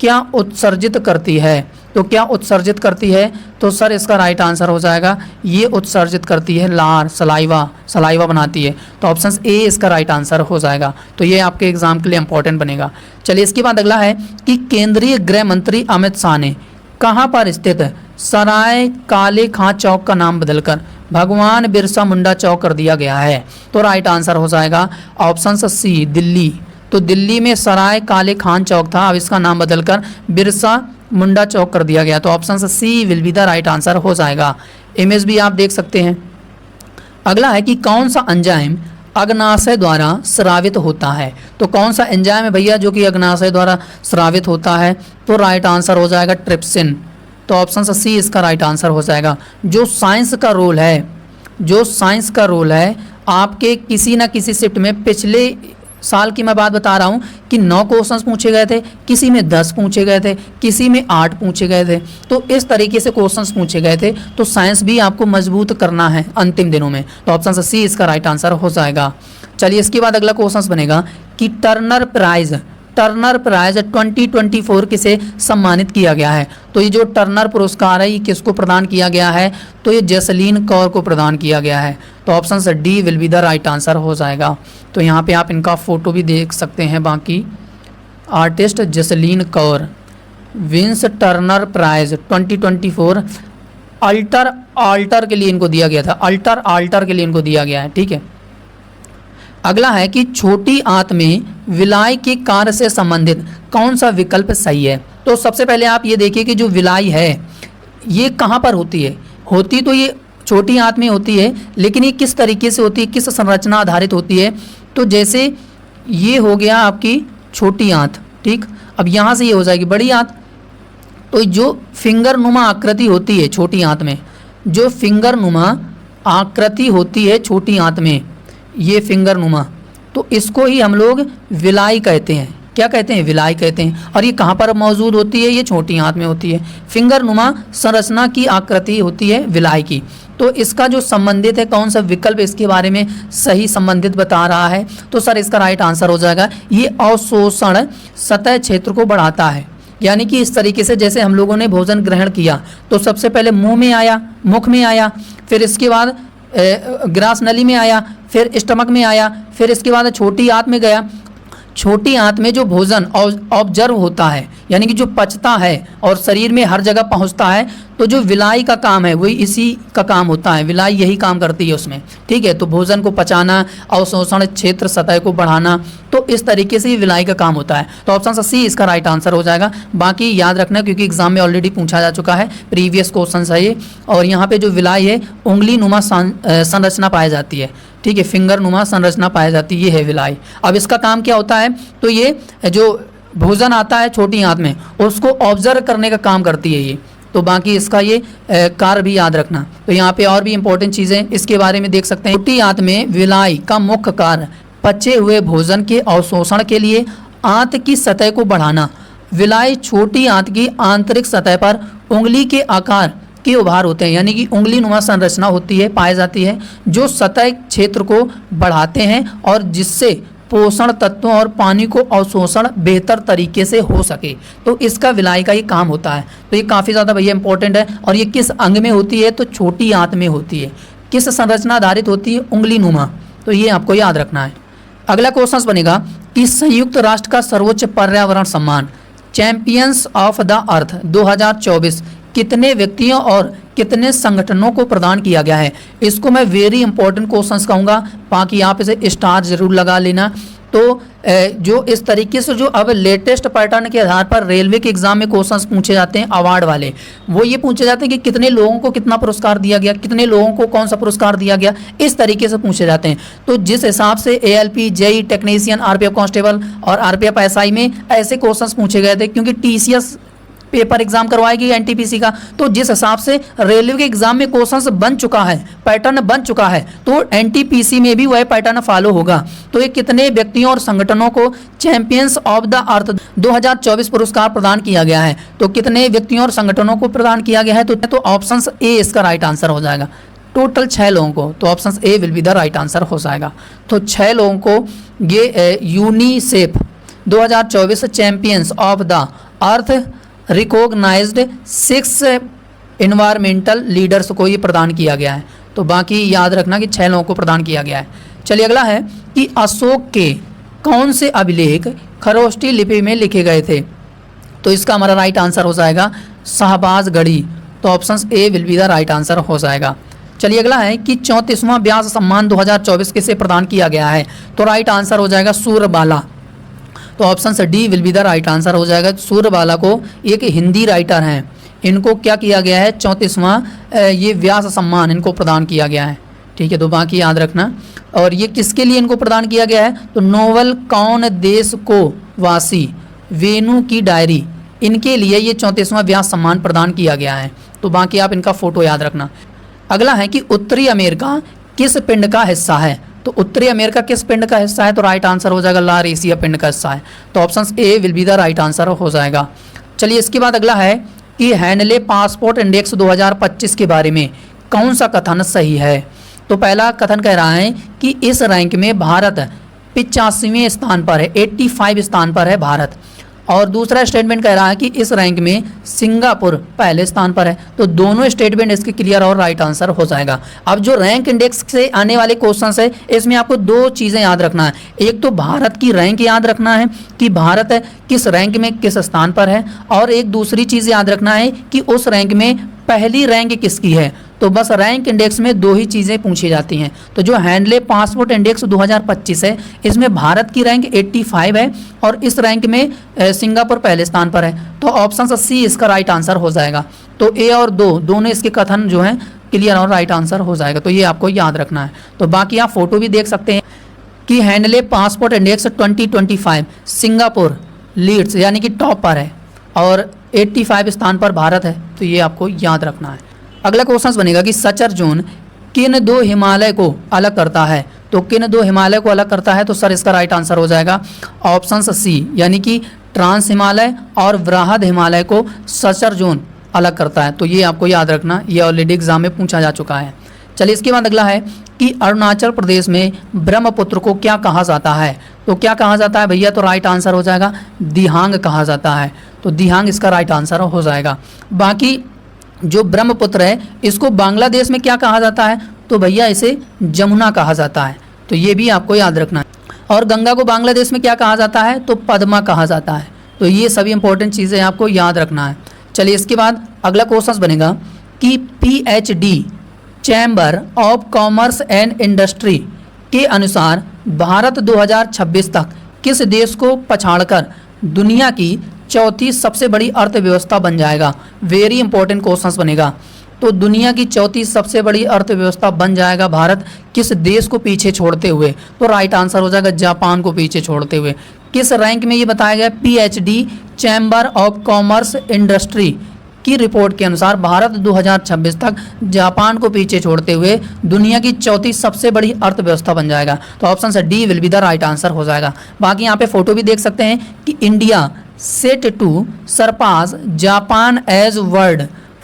क्या उत्सर्जित करती है? तो क्या उत्सर्जित करती है? तो सर इसका राइट आंसर हो जाएगा, ये उत्सर्जित करती है लार, सलाइवा बनाती है। तो ऑप्शन ए इसका राइट आंसर हो जाएगा। तो ये आपके एग्जाम के लिए इंपॉर्टेंट बनेगा। चलिए, इसके बाद अगला है कि केंद्रीय गृह मंत्री अमित शाह ने कहाँ पर स्थित सराय काले खां चौक का नाम बदलकर भगवान बिरसा मुंडा चौक कर दिया गया है? तो राइट आंसर हो जाएगा ऑप्शन सी दिल्ली। तो दिल्ली में सराय काले खान चौक था, अब इसका नाम बदलकर बिरसा मुंडा चौक कर दिया गया। तो option C will be the right answer हो जाएगा। इमेज भी आप देख सकते हैं। अगला है कि कौन सा एंजाइम अग्नाशय द्वारा स्रावित होता है? तो कौन सा एंजाइम है भैया जो कि अग्नाशय द्वारा स्रावित होता है? तो राइट आंसर हो जाएगा ट्रिप्सिन। तो ऑप्शन सी इसका राइट आंसर हो जाएगा। जो साइंस का रोल है आपके किसी न किसी शिफ्ट में, पिछले साल की मैं बात बता रहा हूँ कि 9 क्वेश्चंस पूछे गए थे, किसी में 10 पूछे गए थे, किसी में 8 पूछे गए थे। तो इस तरीके से क्वेश्चंस पूछे गए थे। तो साइंस भी आपको मजबूत करना है अंतिम दिनों में। तो ऑप्शन सी इसका राइट आंसर हो जाएगा। चलिए, इसके बाद अगला क्वेश्चन बनेगा कि टर्नर प्राइज 2024 किसे सम्मानित किया गया है? तो ये जो टर्नर पुरस्कार है ये किसको प्रदान किया गया है? तो ये जसलीन कौर को प्रदान किया गया है। तो option D will be the right answer हो जाएगा। तो यहाँ पे आप इनका फ़ोटो भी देख सकते हैं। बाकी artist Jasleen Kaur, wins Turner Prize 2024 alter के लिए इनको दिया गया था। अल्टर के लिए इनको दिया गया है। ठीक है। अगला है कि छोटी आंत में विलाई के कार्य से संबंधित कौन सा विकल्प सही है? तो सबसे पहले आप ये देखिए कि जो विलाई है ये कहाँ पर होती है? होती तो ये छोटी आंत में होती है, लेकिन ये किस तरीके से होती है, किस संरचना आधारित होती है? तो जैसे ये हो गया आपकी छोटी आंत, ठीक। अब यहाँ से ये हो जाएगी बड़ी आंत। तो जो फिंगर नुमा आकृति होती है छोटी आंत में, जो फिंगर नुमा आकृति होती है छोटी आंत में, ये फिंगर नुमा, तो इसको ही हम लोग विलाई कहते हैं। क्या कहते हैं? विलाई कहते हैं। और ये कहाँ पर मौजूद होती है? ये छोटी आंत में होती है। फिंगर नुमा संरचना की आकृति होती है विलाई की। तो इसका जो संबंधित है, कौन सा विकल्प इसके बारे में सही संबंधित बता रहा है? तो सर इसका राइट आंसर हो जाएगा, ये अवशोषण सतह क्षेत्र को बढ़ाता है। यानी कि इस तरीके से जैसे हम लोगों ने भोजन ग्रहण किया तो सबसे पहले मुंह में आया, मुख में आया, फिर इसके बाद ग्रास नली में आया, फिर स्टमक में आया, फिर इसके बाद छोटी आंत में गया। छोटी आंत में जो भोजन ऑब्जर्व होता है, यानी कि जो पचता है और शरीर में हर जगह पहुंचता है, तो जो विलाई का काम है वही इसी का काम होता है। विलाई यही काम करती है उसमें, ठीक है। तो भोजन को पचाना, अवशोषण क्षेत्र सतह को बढ़ाना, तो इस तरीके से ये विलाई का काम होता है। तो ऑप्शन सी इसका राइट आंसर हो जाएगा। बाकी याद रखना, क्योंकि एग्जाम में ऑलरेडी पूछा जा चुका है, प्रीवियस क्वेश्चन है ये। और यहाँ पे जो विलाई है उंगली नुमा संरचना पाई जाती है, ठीक है, फिंगर नुमा संरचना पाई जाती है, ये है विलाई। अब इसका काम क्या होता है? तो ये जो भोजन आता है छोटी आंत में उसको ऑब्जर्व करने का काम करती है ये। तो बाकी इसका ये कार्य भी याद रखना। तो यहाँ पे और भी इंपॉर्टेंट चीज़ें इसके बारे में देख सकते हैं। छोटी आंत में विलाई का मुख्य कार्य पचे हुए भोजन के अवशोषण के लिए आंत की सतह को बढ़ाना। विलाई छोटी आंत की आंतरिक सतह पर उंगली के आकार के उभार होते हैं, यानी कि उंगली नुमा संरचना होती है, पाई जाती है, जो सतह क्षेत्र को बढ़ाते हैं और जिससे पोषण तत्वों और पानी को अवशोषण बेहतर तरीके से हो सके। तो इसका विलाई का ये काम होता है। तो ये काफ़ी ज़्यादा भैया इंपॉर्टेंट है। और ये किस अंग में होती है? तो छोटी आंत में होती है। किस संरचना आधारित होती है? उंगली नुमा। तो ये आपको याद रखना है। अगला क्वेश्चन बनेगा कि संयुक्त राष्ट्र का सर्वोच्च पर्यावरण सम्मान चैंपियंस ऑफ द अर्थ 2024 कितने व्यक्तियों और कितने संगठनों को प्रदान किया गया है? इसको मैं वेरी इंपॉर्टेंट क्वेश्चंस कहूँगा, बाकी आप इसे स्टार जरूर लगा लेना। तो जो इस तरीके से जो अब लेटेस्ट पैटर्न के आधार पर रेलवे के एग्जाम में क्वेश्चंस पूछे जाते हैं अवार्ड वाले, वो ये पूछे जाते हैं कि कितने लोगों को कितना पुरस्कार दिया गया, कितने लोगों को कौन सा पुरस्कार दिया गया, इस तरीके से पूछे जाते हैं। तो जिस हिसाब से ALP, JE technician, RPF constable और RPF SI में ऐसे क्वेश्चंस पूछे गए थे, क्योंकि TCS पेपर एग्जाम करवाएगी NTPC का, तो जिस हिसाब से रेलवे के एग्जाम में क्वेश्चंस बन चुका है, पैटर्न बन चुका है, तो NTPC में भी वह पैटर्न फॉलो होगा। तो ये कितने व्यक्तियों और संगठनों को चैंपियंस ऑफ द अर्थ 2024 पुरस्कार प्रदान किया गया है? तो कितने व्यक्तियों और संगठनों को प्रदान किया गया है? तो ऑप्शन ए इसका राइट आंसर हो जाएगा। टोटल 6 लोगों को, तो option A will be the right answer हो जाएगा। तो 6 लोगों को ये UNICEF 2024 champions of the earth recognised 6 environmental leaders को ये प्रदान किया गया है। तो बाकी याद रखना कि 6 लोगों को प्रदान किया गया है। चलिए अगला है कि अशोक के कौन से अभिलेख खरोष्टी लिपि में लिखे गए थे? तो इसका हमारा राइट आंसर हो जाएगा शाहबाजगढ़ी। तो option A will be the right answer हो जाएगा। चलिए अगला है कि 34वां व्यास सम्मान 2024 किसे प्रदान किया गया है? तो राइट आंसर हो जाएगा सूरबाला। तो ऑप्शन से D will be the right answer हो जाएगा। सूरबाला को एक हिंदी राइटर हैं, इनको क्या किया गया है? 34वां ये व्यास सम्मान इनको प्रदान किया गया है। ठीक है, तो बाकी याद रखना। और ये किसके लिए इनको प्रदान किया गया है? तो नोवेल कौन देश को वासी वेणु की डायरी, इनके लिए ये 34वां व्यास सम्मान प्रदान किया गया है। तो बाकी आप इनका फोटो याद रखना। अगला है कि उत्तरी अमेरिका किस पिंड का हिस्सा है? तो उत्तरी अमेरिका किस पिंड का हिस्सा है? तो राइट आंसर हो जाएगा लार एशिया पिंड का हिस्सा है। तो option A will be the right answer हो जाएगा। चलिए इसके बाद अगला है कि हैनले पासपोर्ट इंडेक्स 2025 के बारे में कौन सा कथन सही है? तो पहला कथन कह रहा है कि इस रैंक में भारत 85वें स्थान पर है, 85 स्थान पर है भारत। और दूसरा स्टेटमेंट कह रहा है कि इस रैंक में सिंगापुर पहले स्थान पर है। तो दोनों स्टेटमेंट इसके क्लियर और राइट आंसर हो जाएगा। अब जो रैंक इंडेक्स से आने वाले क्वेश्चन है, इसमें आपको 2 चीज़ें याद रखना है। एक तो भारत की रैंक याद रखना है कि भारत किस रैंक में किस स्थान पर है, और एक दूसरी चीज़ याद रखना है कि उस रैंक में पहली रैंक किसकी है। तो बस रैंक इंडेक्स में 2 ही चीज़ें पूछी जाती हैं। तो जो हैंडले पासपोर्ट इंडेक्स 2025 है, इसमें भारत की रैंक 85 है और इस रैंक में सिंगापुर पहले स्थान पर है। तो ऑप्शन सी इसका राइट आंसर हो जाएगा। तो ए और दोनों इसके कथन जो हैं क्लियर और राइट आंसर हो जाएगा। तो ये आपको याद रखना है। तो बाकी आप फोटो भी देख सकते हैं कि Henley passport index 2025 Singapore leads यानी कि टॉप पर है और 85 स्थान पर भारत है। तो ये आपको याद रखना है। अगला क्वेश्चन बनेगा कि सचर जोन किन 2 हिमालय को अलग करता है? तो किन 2 हिमालय को अलग करता है? तो सर इसका राइट आंसर हो जाएगा ऑप्शन सी यानी कि ट्रांस हिमालय और वृहद हिमालय को सचर जोन अलग करता है। तो ये आपको याद रखना, ये ऑलरेडी एग्जाम में पूछा जा चुका है। चलिए इसके बाद अगला है कि अरुणाचल प्रदेश में ब्रह्मपुत्र को क्या कहा जाता है? तो क्या कहा जाता है भैया? तो राइट आंसर हो जाएगा दिहांग कहा जाता है। तो दिहांग इसका राइट आंसर हो जाएगा। बाकी जो ब्रह्मपुत्र है इसको बांग्लादेश में क्या कहा जाता है? तो भैया इसे जमुना कहा जाता है। तो ये भी आपको याद रखना है। और गंगा को बांग्लादेश में क्या कहा जाता है? तो पद्मा कहा जाता है। तो ये सभी इंपॉर्टेंट चीज़ें आपको याद रखना है। चलिए इसके बाद अगला क्वेश्चन बनेगा कि PhD chamber of commerce and industry के अनुसार भारत 2026 तक किस देश को पछाड़कर दुनिया की चौथी सबसे बड़ी अर्थव्यवस्था बन जाएगा? वेरी इंपॉर्टेंट क्वेश्चन बनेगा। तो दुनिया की चौथी सबसे बड़ी अर्थव्यवस्था बन जाएगा भारत किस देश को पीछे छोड़ते हुए? तो राइट आंसर हो जाएगा जापान को पीछे छोड़ते हुए। किस रैंक में ये बताया गया? PhD chamber of commerce industry की रिपोर्ट के अनुसार भारत 2026 तक जापान को पीछे छोड़ते हुए दुनिया की चौथी सबसे बड़ी अर्थव्यवस्था बन जाएगा। तो ऑप्शन से D will be the right answer हो जाएगा। बाकी यहाँ पे फोटो भी देख सकते हैं कि India set to surpass Japan as world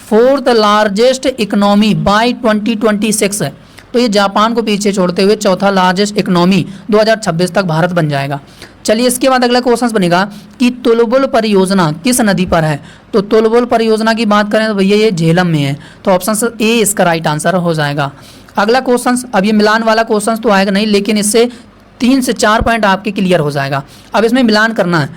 4th largest economy by 2026 है। तो ये जापान को पीछे छोड़ते हुए चौथा लार्जेस्ट इकोनॉमी 2026 तक भारत बन जाएगा। चलिए इसके बाद अगला क्वेश्चन बनेगा कि तुलबुल परियोजना किस नदी पर है? तो तुलबुल परियोजना की बात करें तो भैया ये झेलम में है। तो ऑप्शन ए इसका राइट आंसर हो जाएगा। अगला क्वेश्चन, अब ये मिलान वाला क्वेश्चन तो आएगा नहीं, लेकिन इससे 3 से 4 पॉइंट आपके क्लियर हो जाएगा। अब इसमें मिलान करना है,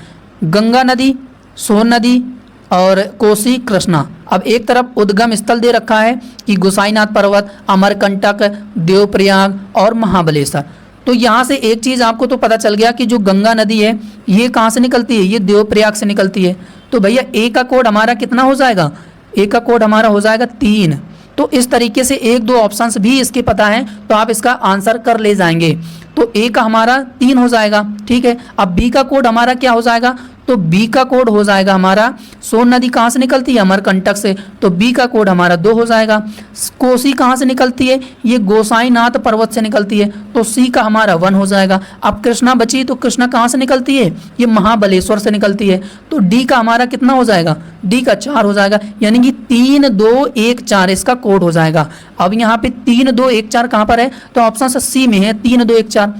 गंगा नदी, सोन नदी और कोसी, कृष्णा। अब एक तरफ उद्गम स्थल दे रखा है कि गोसाईनाथ पर्वत, अमरकंटक, देवप्रयाग और महाबलेश्वर। तो यहाँ से एक चीज़ आपको तो पता चल गया कि जो गंगा नदी है ये कहाँ से निकलती है, ये देवप्रयाग से निकलती है। तो भैया ए का कोड हमारा कितना हो जाएगा, ए का कोड हमारा हो जाएगा 3। तो इस तरीके से 1-2 ऑप्शंस भी इसके पता हैं तो आप इसका आंसर कर ले जाएंगे। तो ए का हमारा 3 हो जाएगा, ठीक है। अब बी का कोड हमारा क्या हो जाएगा, तो बी का कोड हो जाएगा हमारा, सोन नदी कहाँ से निकलती है, अमरकंटक से, तो बी का कोड हमारा 2 हो जाएगा। कोसी कहाँ से निकलती है, ये गोसाईनाथ पर्वत से निकलती है, तो सी का हमारा 1 हो जाएगा। अब कृष्णा बची, तो कृष्णा कहाँ से निकलती है, ये महाबलेश्वर से निकलती है, तो डी का हमारा कितना हो जाएगा, डी का 4 हो जाएगा। यानी कि 3, 2, 1, 4 इसका कोड हो जाएगा। अब यहाँ पे 3, 2, 1, 4 कहाँ पर है, तो ऑप्शन सी में है 3, 2, 1, 4,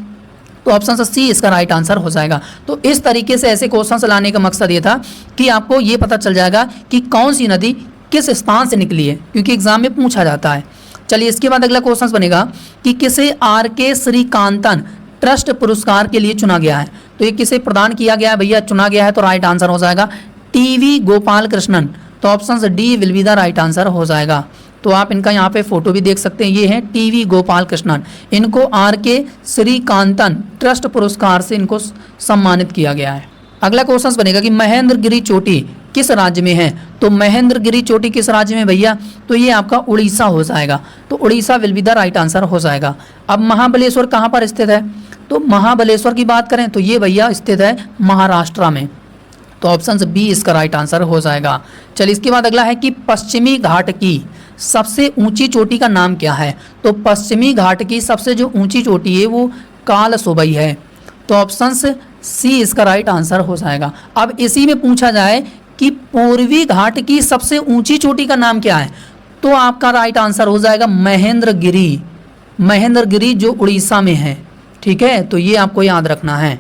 तो ऑप्शन सी इसका राइट आंसर हो जाएगा। तो इस तरीके से ऐसे क्वेश्चंस लाने का मकसद ये था कि आपको ये पता चल जाएगा कि कौन सी नदी किस स्थान से निकली है, क्योंकि एग्जाम में पूछा जाता है। चलिए इसके बाद अगला क्वेश्चन बनेगा कि किसे आर.के. श्रीकांतन ट्रस्ट पुरस्कार के लिए चुना गया है। तो ये किसे प्रदान किया गया है भैया, चुना गया है, तो राइट आंसर हो जाएगा टी.वी. गोपाल कृष्णन। तो option D will be the right answer हो जाएगा। तो आप इनका यहाँ पे फोटो भी देख सकते हैं, ये हैं टी.वी. गोपाल कृष्णन। इनको आर.के. श्रीकांतन ट्रस्ट पुरस्कार से इनको सम्मानित किया गया है। अगला क्वेश्चन बनेगा कि महेंद्रगिरी चोटी किस राज्य में है। तो महेंद्रगिरी चोटी किस राज्य में भैया, तो ये आपका उड़ीसा हो जाएगा। तो Orissa will be the right answer हो जाएगा। अब महाबलेश्वर कहाँ पर स्थित है, तो महाबलेश्वर की बात करें तो ये भैया स्थित है महाराष्ट्र में। तो ऑप्शन बी इसका राइट आंसर हो जाएगा। चलिए इसके बाद अगला है कि पश्चिमी घाट की सबसे ऊंची चोटी का नाम क्या है। तो पश्चिमी घाट की सबसे जो ऊंची चोटी है वो कालसोबई है। तो ऑप्शन सी इसका राइट आंसर हो जाएगा। अब इसी में पूछा जाए कि पूर्वी घाट की सबसे ऊंची चोटी का नाम क्या है, तो आपका राइट आंसर हो जाएगा महेंद्रगिरी। महेंद्रगिरी जो उड़ीसा में है, ठीक है, तो ये आपको याद रखना है।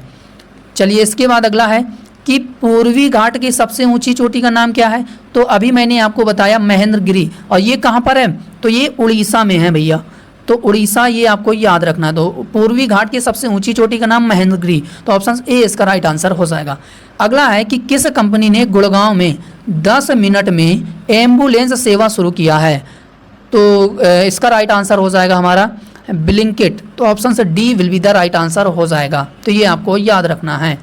चलिए इसके बाद अगला है कि पूर्वी घाट की सबसे ऊंची चोटी का नाम क्या है। तो अभी मैंने आपको बताया महेंद्रगिरी, और ये कहाँ पर है, तो ये उड़ीसा में है भैया। तो उड़ीसा ये आपको याद रखना है। तो पूर्वी घाट की सबसे ऊंची चोटी का नाम महेंद्रगिरी, तो ऑप्शन ए इसका राइट आंसर हो जाएगा। अगला है कि किस कंपनी ने गुड़गांव में 10 मिनट में एम्बुलेंस सेवा शुरू किया है। तो इसका राइट आंसर हो जाएगा हमारा ब्लिंकिट। तो option D will be the right answer हो जाएगा। तो ये आपको याद रखना है।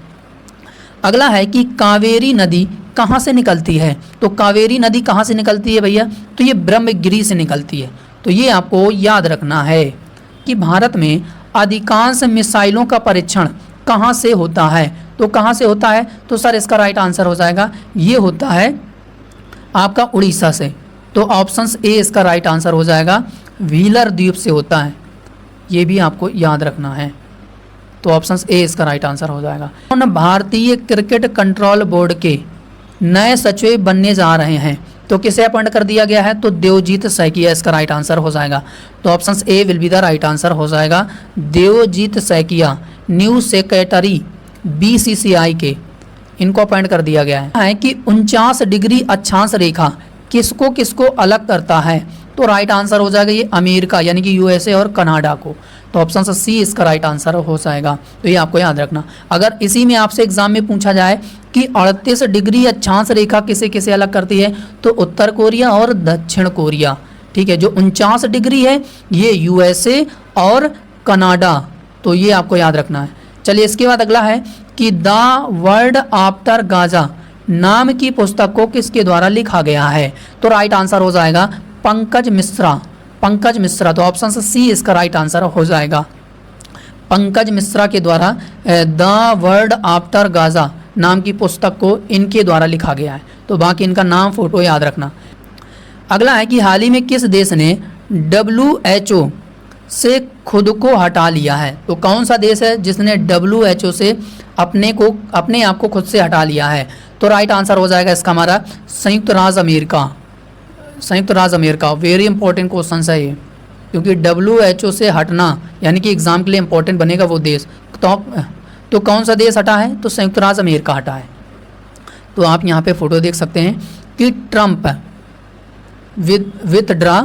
अगला है कि कावेरी नदी कहाँ से निकलती है। तो कावेरी नदी कहाँ से निकलती है भैया, तो ये ब्रह्मगिरी से निकलती है। तो ये आपको याद रखना है कि भारत में अधिकांश मिसाइलों का परीक्षण कहाँ से होता है। तो कहाँ से होता है, तो सर इसका राइट आंसर हो जाएगा, ये होता है आपका उड़ीसा से। तो ऑप्शन ए इसका राइट आंसर हो जाएगा, व्हीलर द्वीप से होता है। ये भी आपको याद रखना है। तो ऑप्शन ए इसका राइट आंसर हो जाएगा। भारतीय क्रिकेट कंट्रोल बोर्ड के नए सचिव बनने जा रहे हैं। तो किसे अपॉइंट कर दिया गया है, तो देवजीत सैकिया इसका राइट आंसर हो जाएगा। तो option A will be the right answer हो जाएगा। Devajit Saikia new secretary BCCI के, इनको अपॉइंट कर दिया गया है कि 49 डिग्री अक्षांश रेखा किसको किसको अलग करता है। तो राइट आंसर हो जाएगा ये अमेरिका यानी कि यूएसए और कनाडा को। तो ऑप्शन सी इसका राइट आंसर हो जाएगा। तो ये आपको याद रखना। अगर इसी में आपसे एग्जाम में पूछा जाए कि 38 डिग्री अक्षांश रेखा किसे किसे अलग करती है, तो उत्तर कोरिया और दक्षिण कोरिया, ठीक है। जो 49 डिग्री है ये यूएसए और कनाडा, तो ये आपको याद रखना है। चलिए इसके बाद अगला है कि द वर्ल्ड आफ्टर गाजा नाम की पुस्तक को किसके द्वारा लिखा गया है। तो राइट आंसर हो जाएगा पंकज मिश्रा। पंकज मिश्रा, तो ऑप्शन सी इसका राइट आंसर हो जाएगा। पंकज मिश्रा के द्वारा द वर्ल्ड आफ्टर गाजा नाम की पुस्तक को इनके द्वारा लिखा गया है। तो बाकी इनका नाम फोटो याद रखना। अगला है कि हाल ही में किस देश ने WHO से खुद को हटा लिया है। तो कौन सा देश है जिसने WHO से अपने आप को खुद से हटा लिया है। तो राइट आंसर हो जाएगा इसका हमारा संयुक्त राज्य अमेरिका। संयुक्त राज्य अमेरिका, वेरी इंपॉर्टेंट क्वेश्चन है ये, क्योंकि WHO से हटना यानी कि एग्जाम के लिए इंपॉर्टेंट बनेगा वो देश। तो कौन सा देश हटा है, तो संयुक्त राज्य अमेरिका हटा है। तो आप यहाँ पे फोटो देख सकते हैं कि ट्रंप विथड्रा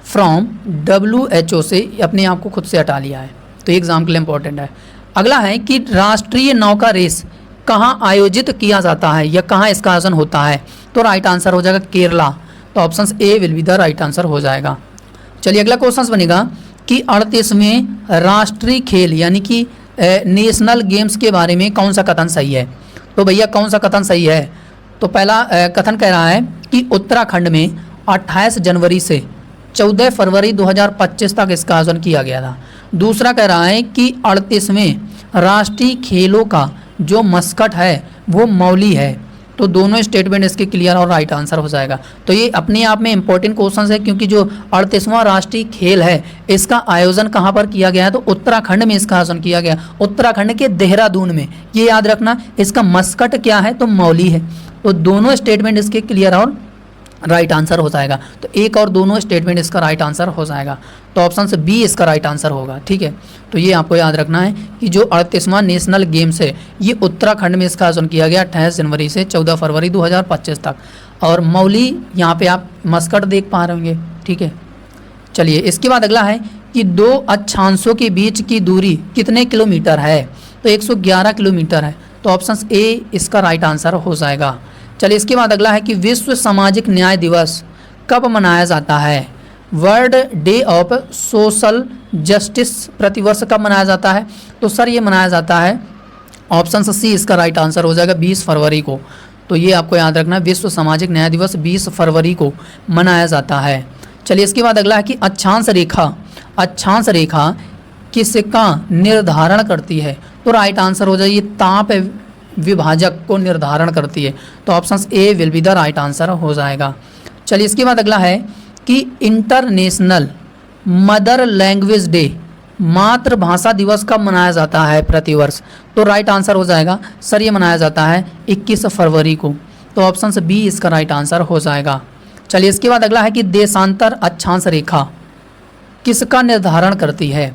फ्रॉम WHO से अपने आप को खुद से हटा लिया है। तो एग्जाम के लिए इंपॉर्टेंट है। अगला है कि राष्ट्रीय नौका रेस कहाँ आयोजित किया जाता है या कहाँ इसका आयोजन होता है? तो राइट आंसर हो जाएगा केरला। तो option A will be the right answer हो जाएगा। चलिए अगला क्वेश्चन बनेगा कि 38वें राष्ट्रीय खेल यानी कि नेशनल गेम्स के बारे में कौन सा कथन सही है? तो भैया कौन सा कथन सही है? तो पहला कथन कह रहा है कि उत्तराखंड में 28 जनवरी से 14 फरवरी 2025 तक इसका आयोजन किया गया था। दूसरा कह रहा है कि 38वें राष्ट्रीय खेलों का जो मस्कट है वो मौली है। तो दोनों स्टेटमेंट इसके क्लियर और राइट आंसर हो जाएगा। तो ये अपने आप में इंपॉर्टेंट क्वेश्चन है क्योंकि जो 38वां राष्ट्रीय खेल है इसका आयोजन कहाँ पर किया गया है? तो उत्तराखंड में इसका आयोजन किया गया, उत्तराखंड के देहरादून में। ये याद रखना, इसका मस्कट क्या है? तो मौली है। तो दोनों स्टेटमेंट इसके क्लियर और राइट आंसर हो जाएगा। तो एक और दोनों स्टेटमेंट इसका राइट आंसर हो जाएगा। तो ऑप्शन से बी इसका राइट आंसर होगा। ठीक है, तो ये आपको याद रखना है कि जो 38वां नेशनल गेम्स है ये उत्तराखंड में इसका आयोजन किया गया 28 जनवरी से 14 फरवरी 2025 तक। और मौली यहाँ पे आप मस्कट देख पा रहे होंगे। ठीक है, चलिए इसके बाद अगला है कि दो अक्षांशों के बीच की दूरी कितने किलोमीटर है? तो 111 किलोमीटर है। तो ऑप्शन ए इसका राइट आंसर हो जाएगा। चलिए इसके बाद अगला है कि विश्व सामाजिक न्याय दिवस कब मनाया जाता है? World day of social justice प्रतिवर्ष कब मनाया जाता है? तो सर ये मनाया जाता है ऑप्शन सी इसका राइट आंसर हो जाएगा 20 फरवरी को। तो ये आपको याद रखना है, विश्व सामाजिक न्याय दिवस 20 फरवरी को मनाया जाता है। चलिए इसके बाद अगला है कि अक्षांश रेखा किसका निर्धारण करती है? तो राइट आंसर हो जाए ये ताप विभाजक को निर्धारण करती है। तो option A will be the right answer हो जाएगा। चलिए इसके बाद अगला है कि इंटरनेशनल मदर लैंग्वेज डे मातृभाषा दिवस कब मनाया जाता है प्रतिवर्ष? तो राइट आंसर हो जाएगा सर ये मनाया जाता है 21 फरवरी को। तो ऑप्शन से बी इसका राइट आंसर हो जाएगा। चलिए इसके बाद अगला है कि देशांतर अक्षांश रेखा किसका निर्धारण करती है?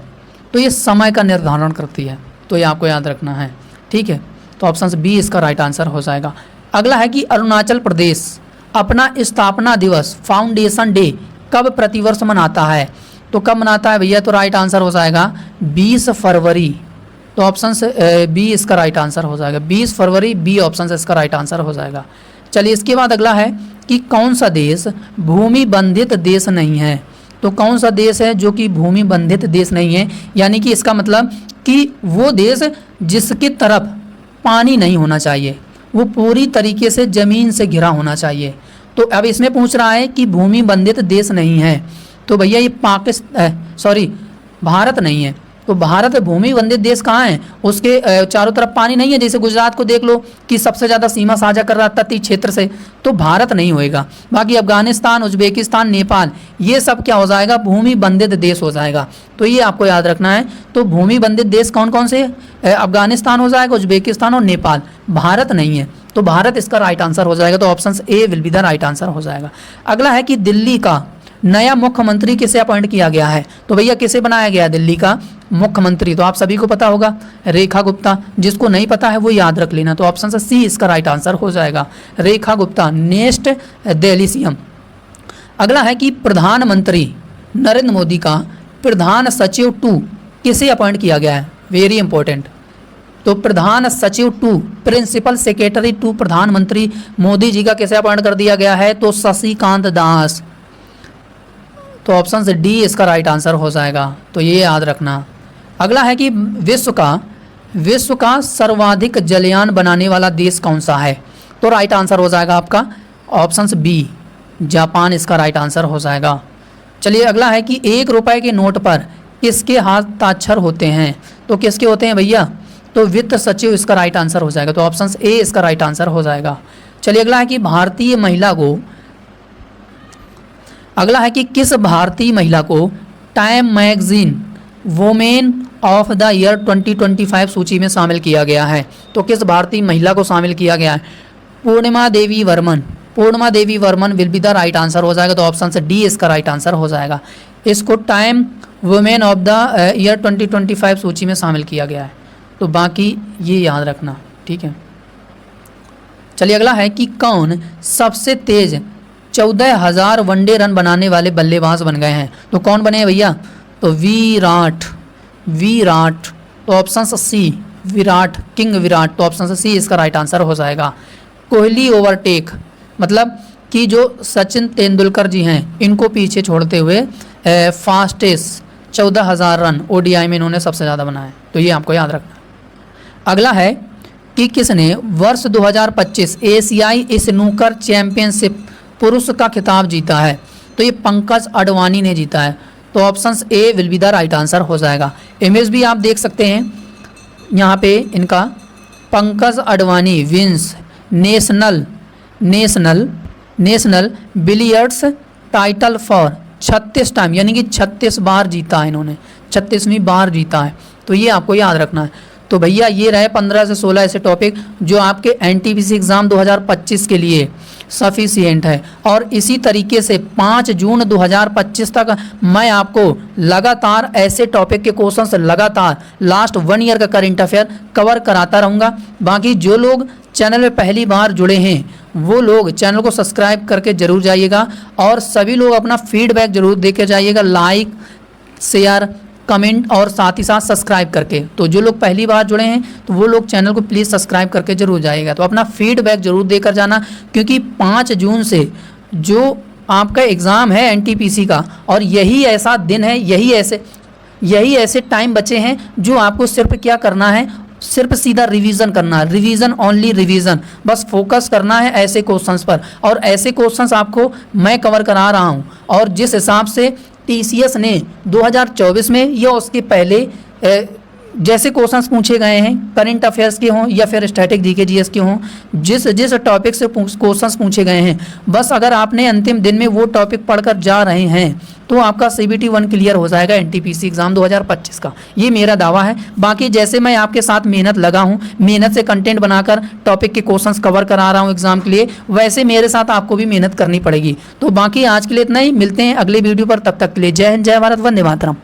तो ये समय का निर्धारण करती है। तो ये आपको याद रखना है। ठीक है, तो ऑप्शन बी इसका राइट आंसर हो जाएगा। अगला है कि अरुणाचल प्रदेश अपना स्थापना दिवस फाउंडेशन डे कब प्रतिवर्ष मनाता है? तो कब मनाता है भैया? तो राइट आंसर हो जाएगा 20 फरवरी। तो ऑप्शन से बी इसका राइट आंसर हो जाएगा। 20 फरवरी बी ऑप्शन से इसका राइट आंसर हो जाएगा। चलिए इसके बाद अगला है कि कौन सा देश भूमि बंधित देश नहीं है? तो कौन सा देश है जो कि भूमि बंधित देश नहीं है? यानी कि इसका मतलब कि वो देश जिसकी तरफ पानी नहीं होना चाहिए, वो पूरी तरीके से ज़मीन से घिरा होना चाहिए। तो अब इसमें पूछ रहा है कि भूमि बंधित देश नहीं है। तो भैया ये भारत नहीं है। तो भारत भूमि बंधित देश कहाँ है? उसके चारों तरफ पानी नहीं है। जैसे गुजरात को देख लो कि सबसे ज़्यादा सीमा साझा कर रहा है तटीय क्षेत्र से, तो भारत नहीं होएगा। बाकी अफगानिस्तान, उज्बेकिस्तान, नेपाल ये सब क्या हो जाएगा? भूमि बंधित देश हो जाएगा। तो ये आपको याद रखना है। तो भूमि बंधित देश कौन कौन से? अफगानिस्तान हो जाएगा, उज्बेकिस्तान और नेपाल। भारत नहीं है। तो भारत इसका राइट आंसर हो जाएगा। तो option A will be the right answer हो जाएगा। अगला है कि दिल्ली का नया मुख्यमंत्री किसे अपॉइंट किया गया है? तो भैया किसे बनाया गया है दिल्ली का मुख्यमंत्री? तो आप सभी को पता होगा, रेखा गुप्ता। जिसको नहीं पता है वो याद रख लेना। तो ऑप्शन से सी इसका राइट आंसर हो जाएगा, रेखा गुप्ता, नेक्स्ट दिल्ली सीएम। अगला है कि प्रधानमंत्री नरेंद्र मोदी का प्रधान सचिव 2 किसे अपॉइंट किया गया है? Very important. तो प्रधान सचिव 2 प्रिंसिपल सेक्रेटरी 2 प्रधानमंत्री मोदी जी का किसे अपॉइंट कर दिया गया है? तो शशिकांत दास। तो ऑप्शन से डी इसका राइट आंसर हो जाएगा। तो ये याद रखना। अगला है कि विश्व का सर्वाधिक जलयान बनाने वाला देश कौन सा है? तो राइट आंसर हो जाएगा आपका ऑप्शन से बी, जापान इसका राइट आंसर हो जाएगा। चलिए अगला है कि 1 रुपए के नोट पर किसके हस्ताक्षर होते हैं? तो किसके होते हैं भैया? तो वित्त सचिव इसका राइट आंसर हो जाएगा। तो ऑप्शन ए इसका राइट आंसर हो जाएगा। चलिए अगला है कि किस भारतीय महिला को time magazine women of the year 2025 सूची में शामिल किया गया है? तो किस भारतीय महिला को शामिल किया गया है? Purnima Devi Barman will be the right answer हो जाएगा। तो ऑप्शन से डी इसका राइट आंसर हो जाएगा। इसको time women of the year 2025 सूची में शामिल किया गया है। तो बाकी ये याद रखना, ठीक है। चलिए अगला है कि कौन सबसे तेज 14,000 वनडे रन बनाने वाले बल्लेबाज बन गए हैं? तो कौन बने हैं भैया? तो विराट तो option C Virat, king Virat, तो ऑप्शन सी इसका राइट आंसर हो जाएगा। कोहली ओवरटेक, मतलब कि जो सचिन तेंदुलकर जी हैं इनको पीछे छोड़ते हुए फास्टेस्ट 14,000 रन ओडीआई में इन्होंने सबसे ज़्यादा बनाए, तो ये आपको याद रखना है। अगला है कि किसने वर्ष 2025 एशियाई स्नूकर चैंपियनशिप पुरुष का खिताब जीता है, तो ये पंकज अडवाणी ने जीता है, तो option A will be the right answer हो जाएगा। इमेज भी आप देख सकते हैं यहाँ पे इनका, Pankaj Advani wins national billiards title for 36 time, यानी कि 36 बार जीता है इन्होंने, 36वीं बार जीता है, तो ये आपको याद रखना है। तो भैया ये रहे 15 से 16 ऐसे टॉपिक जो आपके एनटीपीसी एग्ज़ाम 2025 के लिए सफिशिएंट है। और इसी तरीके से 5 जून 2025 तक मैं आपको लगातार ऐसे टॉपिक के क्वेश्चंस लगातार लास्ट 1 ईयर का करंट अफेयर कवर कराता रहूँगा। बाकी जो लोग चैनल में पहली बार जुड़े हैं वो लोग चैनल को सब्सक्राइब करके ज़रूर जाइएगा, और सभी लोग अपना फीडबैक ज़रूर दे के जाइएगा, लाइक शेयर कमेंट और साथ ही साथ सब्सक्राइब करके। तो जो लोग पहली बार जुड़े हैं तो वो लोग चैनल को प्लीज़ सब्सक्राइब करके जरूर जाइएगा, तो अपना फीडबैक जरूर देकर जाना, क्योंकि 5 जून से जो आपका एग्ज़ाम है एनटीपीसी का, और यही ऐसा दिन है, यही ऐसे टाइम बचे हैं जो आपको सिर्फ क्या करना है, सिर्फ सीधा रिवीजन करना है, रिवीजन ओनली रिवीजन, बस फोकस करना है ऐसे क्वेश्चंस पर। और ऐसे क्वेश्चंस आपको मैं कवर करा रहा हूँ, और जिस हिसाब से टीसीएस ने 2024 में या उसके पहले जैसे क्वेश्चंस पूछे गए हैं, करंट अफेयर्स के हों या फिर स्टैटिक जीके जीएस के हों, जिस टॉपिक से क्वेश्चंस पूछे गए हैं, बस अगर आपने अंतिम दिन में वो टॉपिक पढ़कर जा रहे हैं तो आपका CBT 1 क्लियर हो जाएगा एनटीपीसी एग्ज़ाम 2025 का, ये मेरा दावा है। बाकी जैसे मैं आपके साथ मेहनत लगा हूँ, मेहनत से कंटेंट बनाकर टॉपिक के क्वेश्चंस कवर करा रहा हूँ एग्ज़ाम के लिए, वैसे मेरे साथ आपको भी मेहनत करनी पड़ेगी। तो बाकी आज के लिए इतना ही, मिलते हैं अगले वीडियो पर, तब तक के लिए जय हिंद, जय भारत, वंदे मातरम।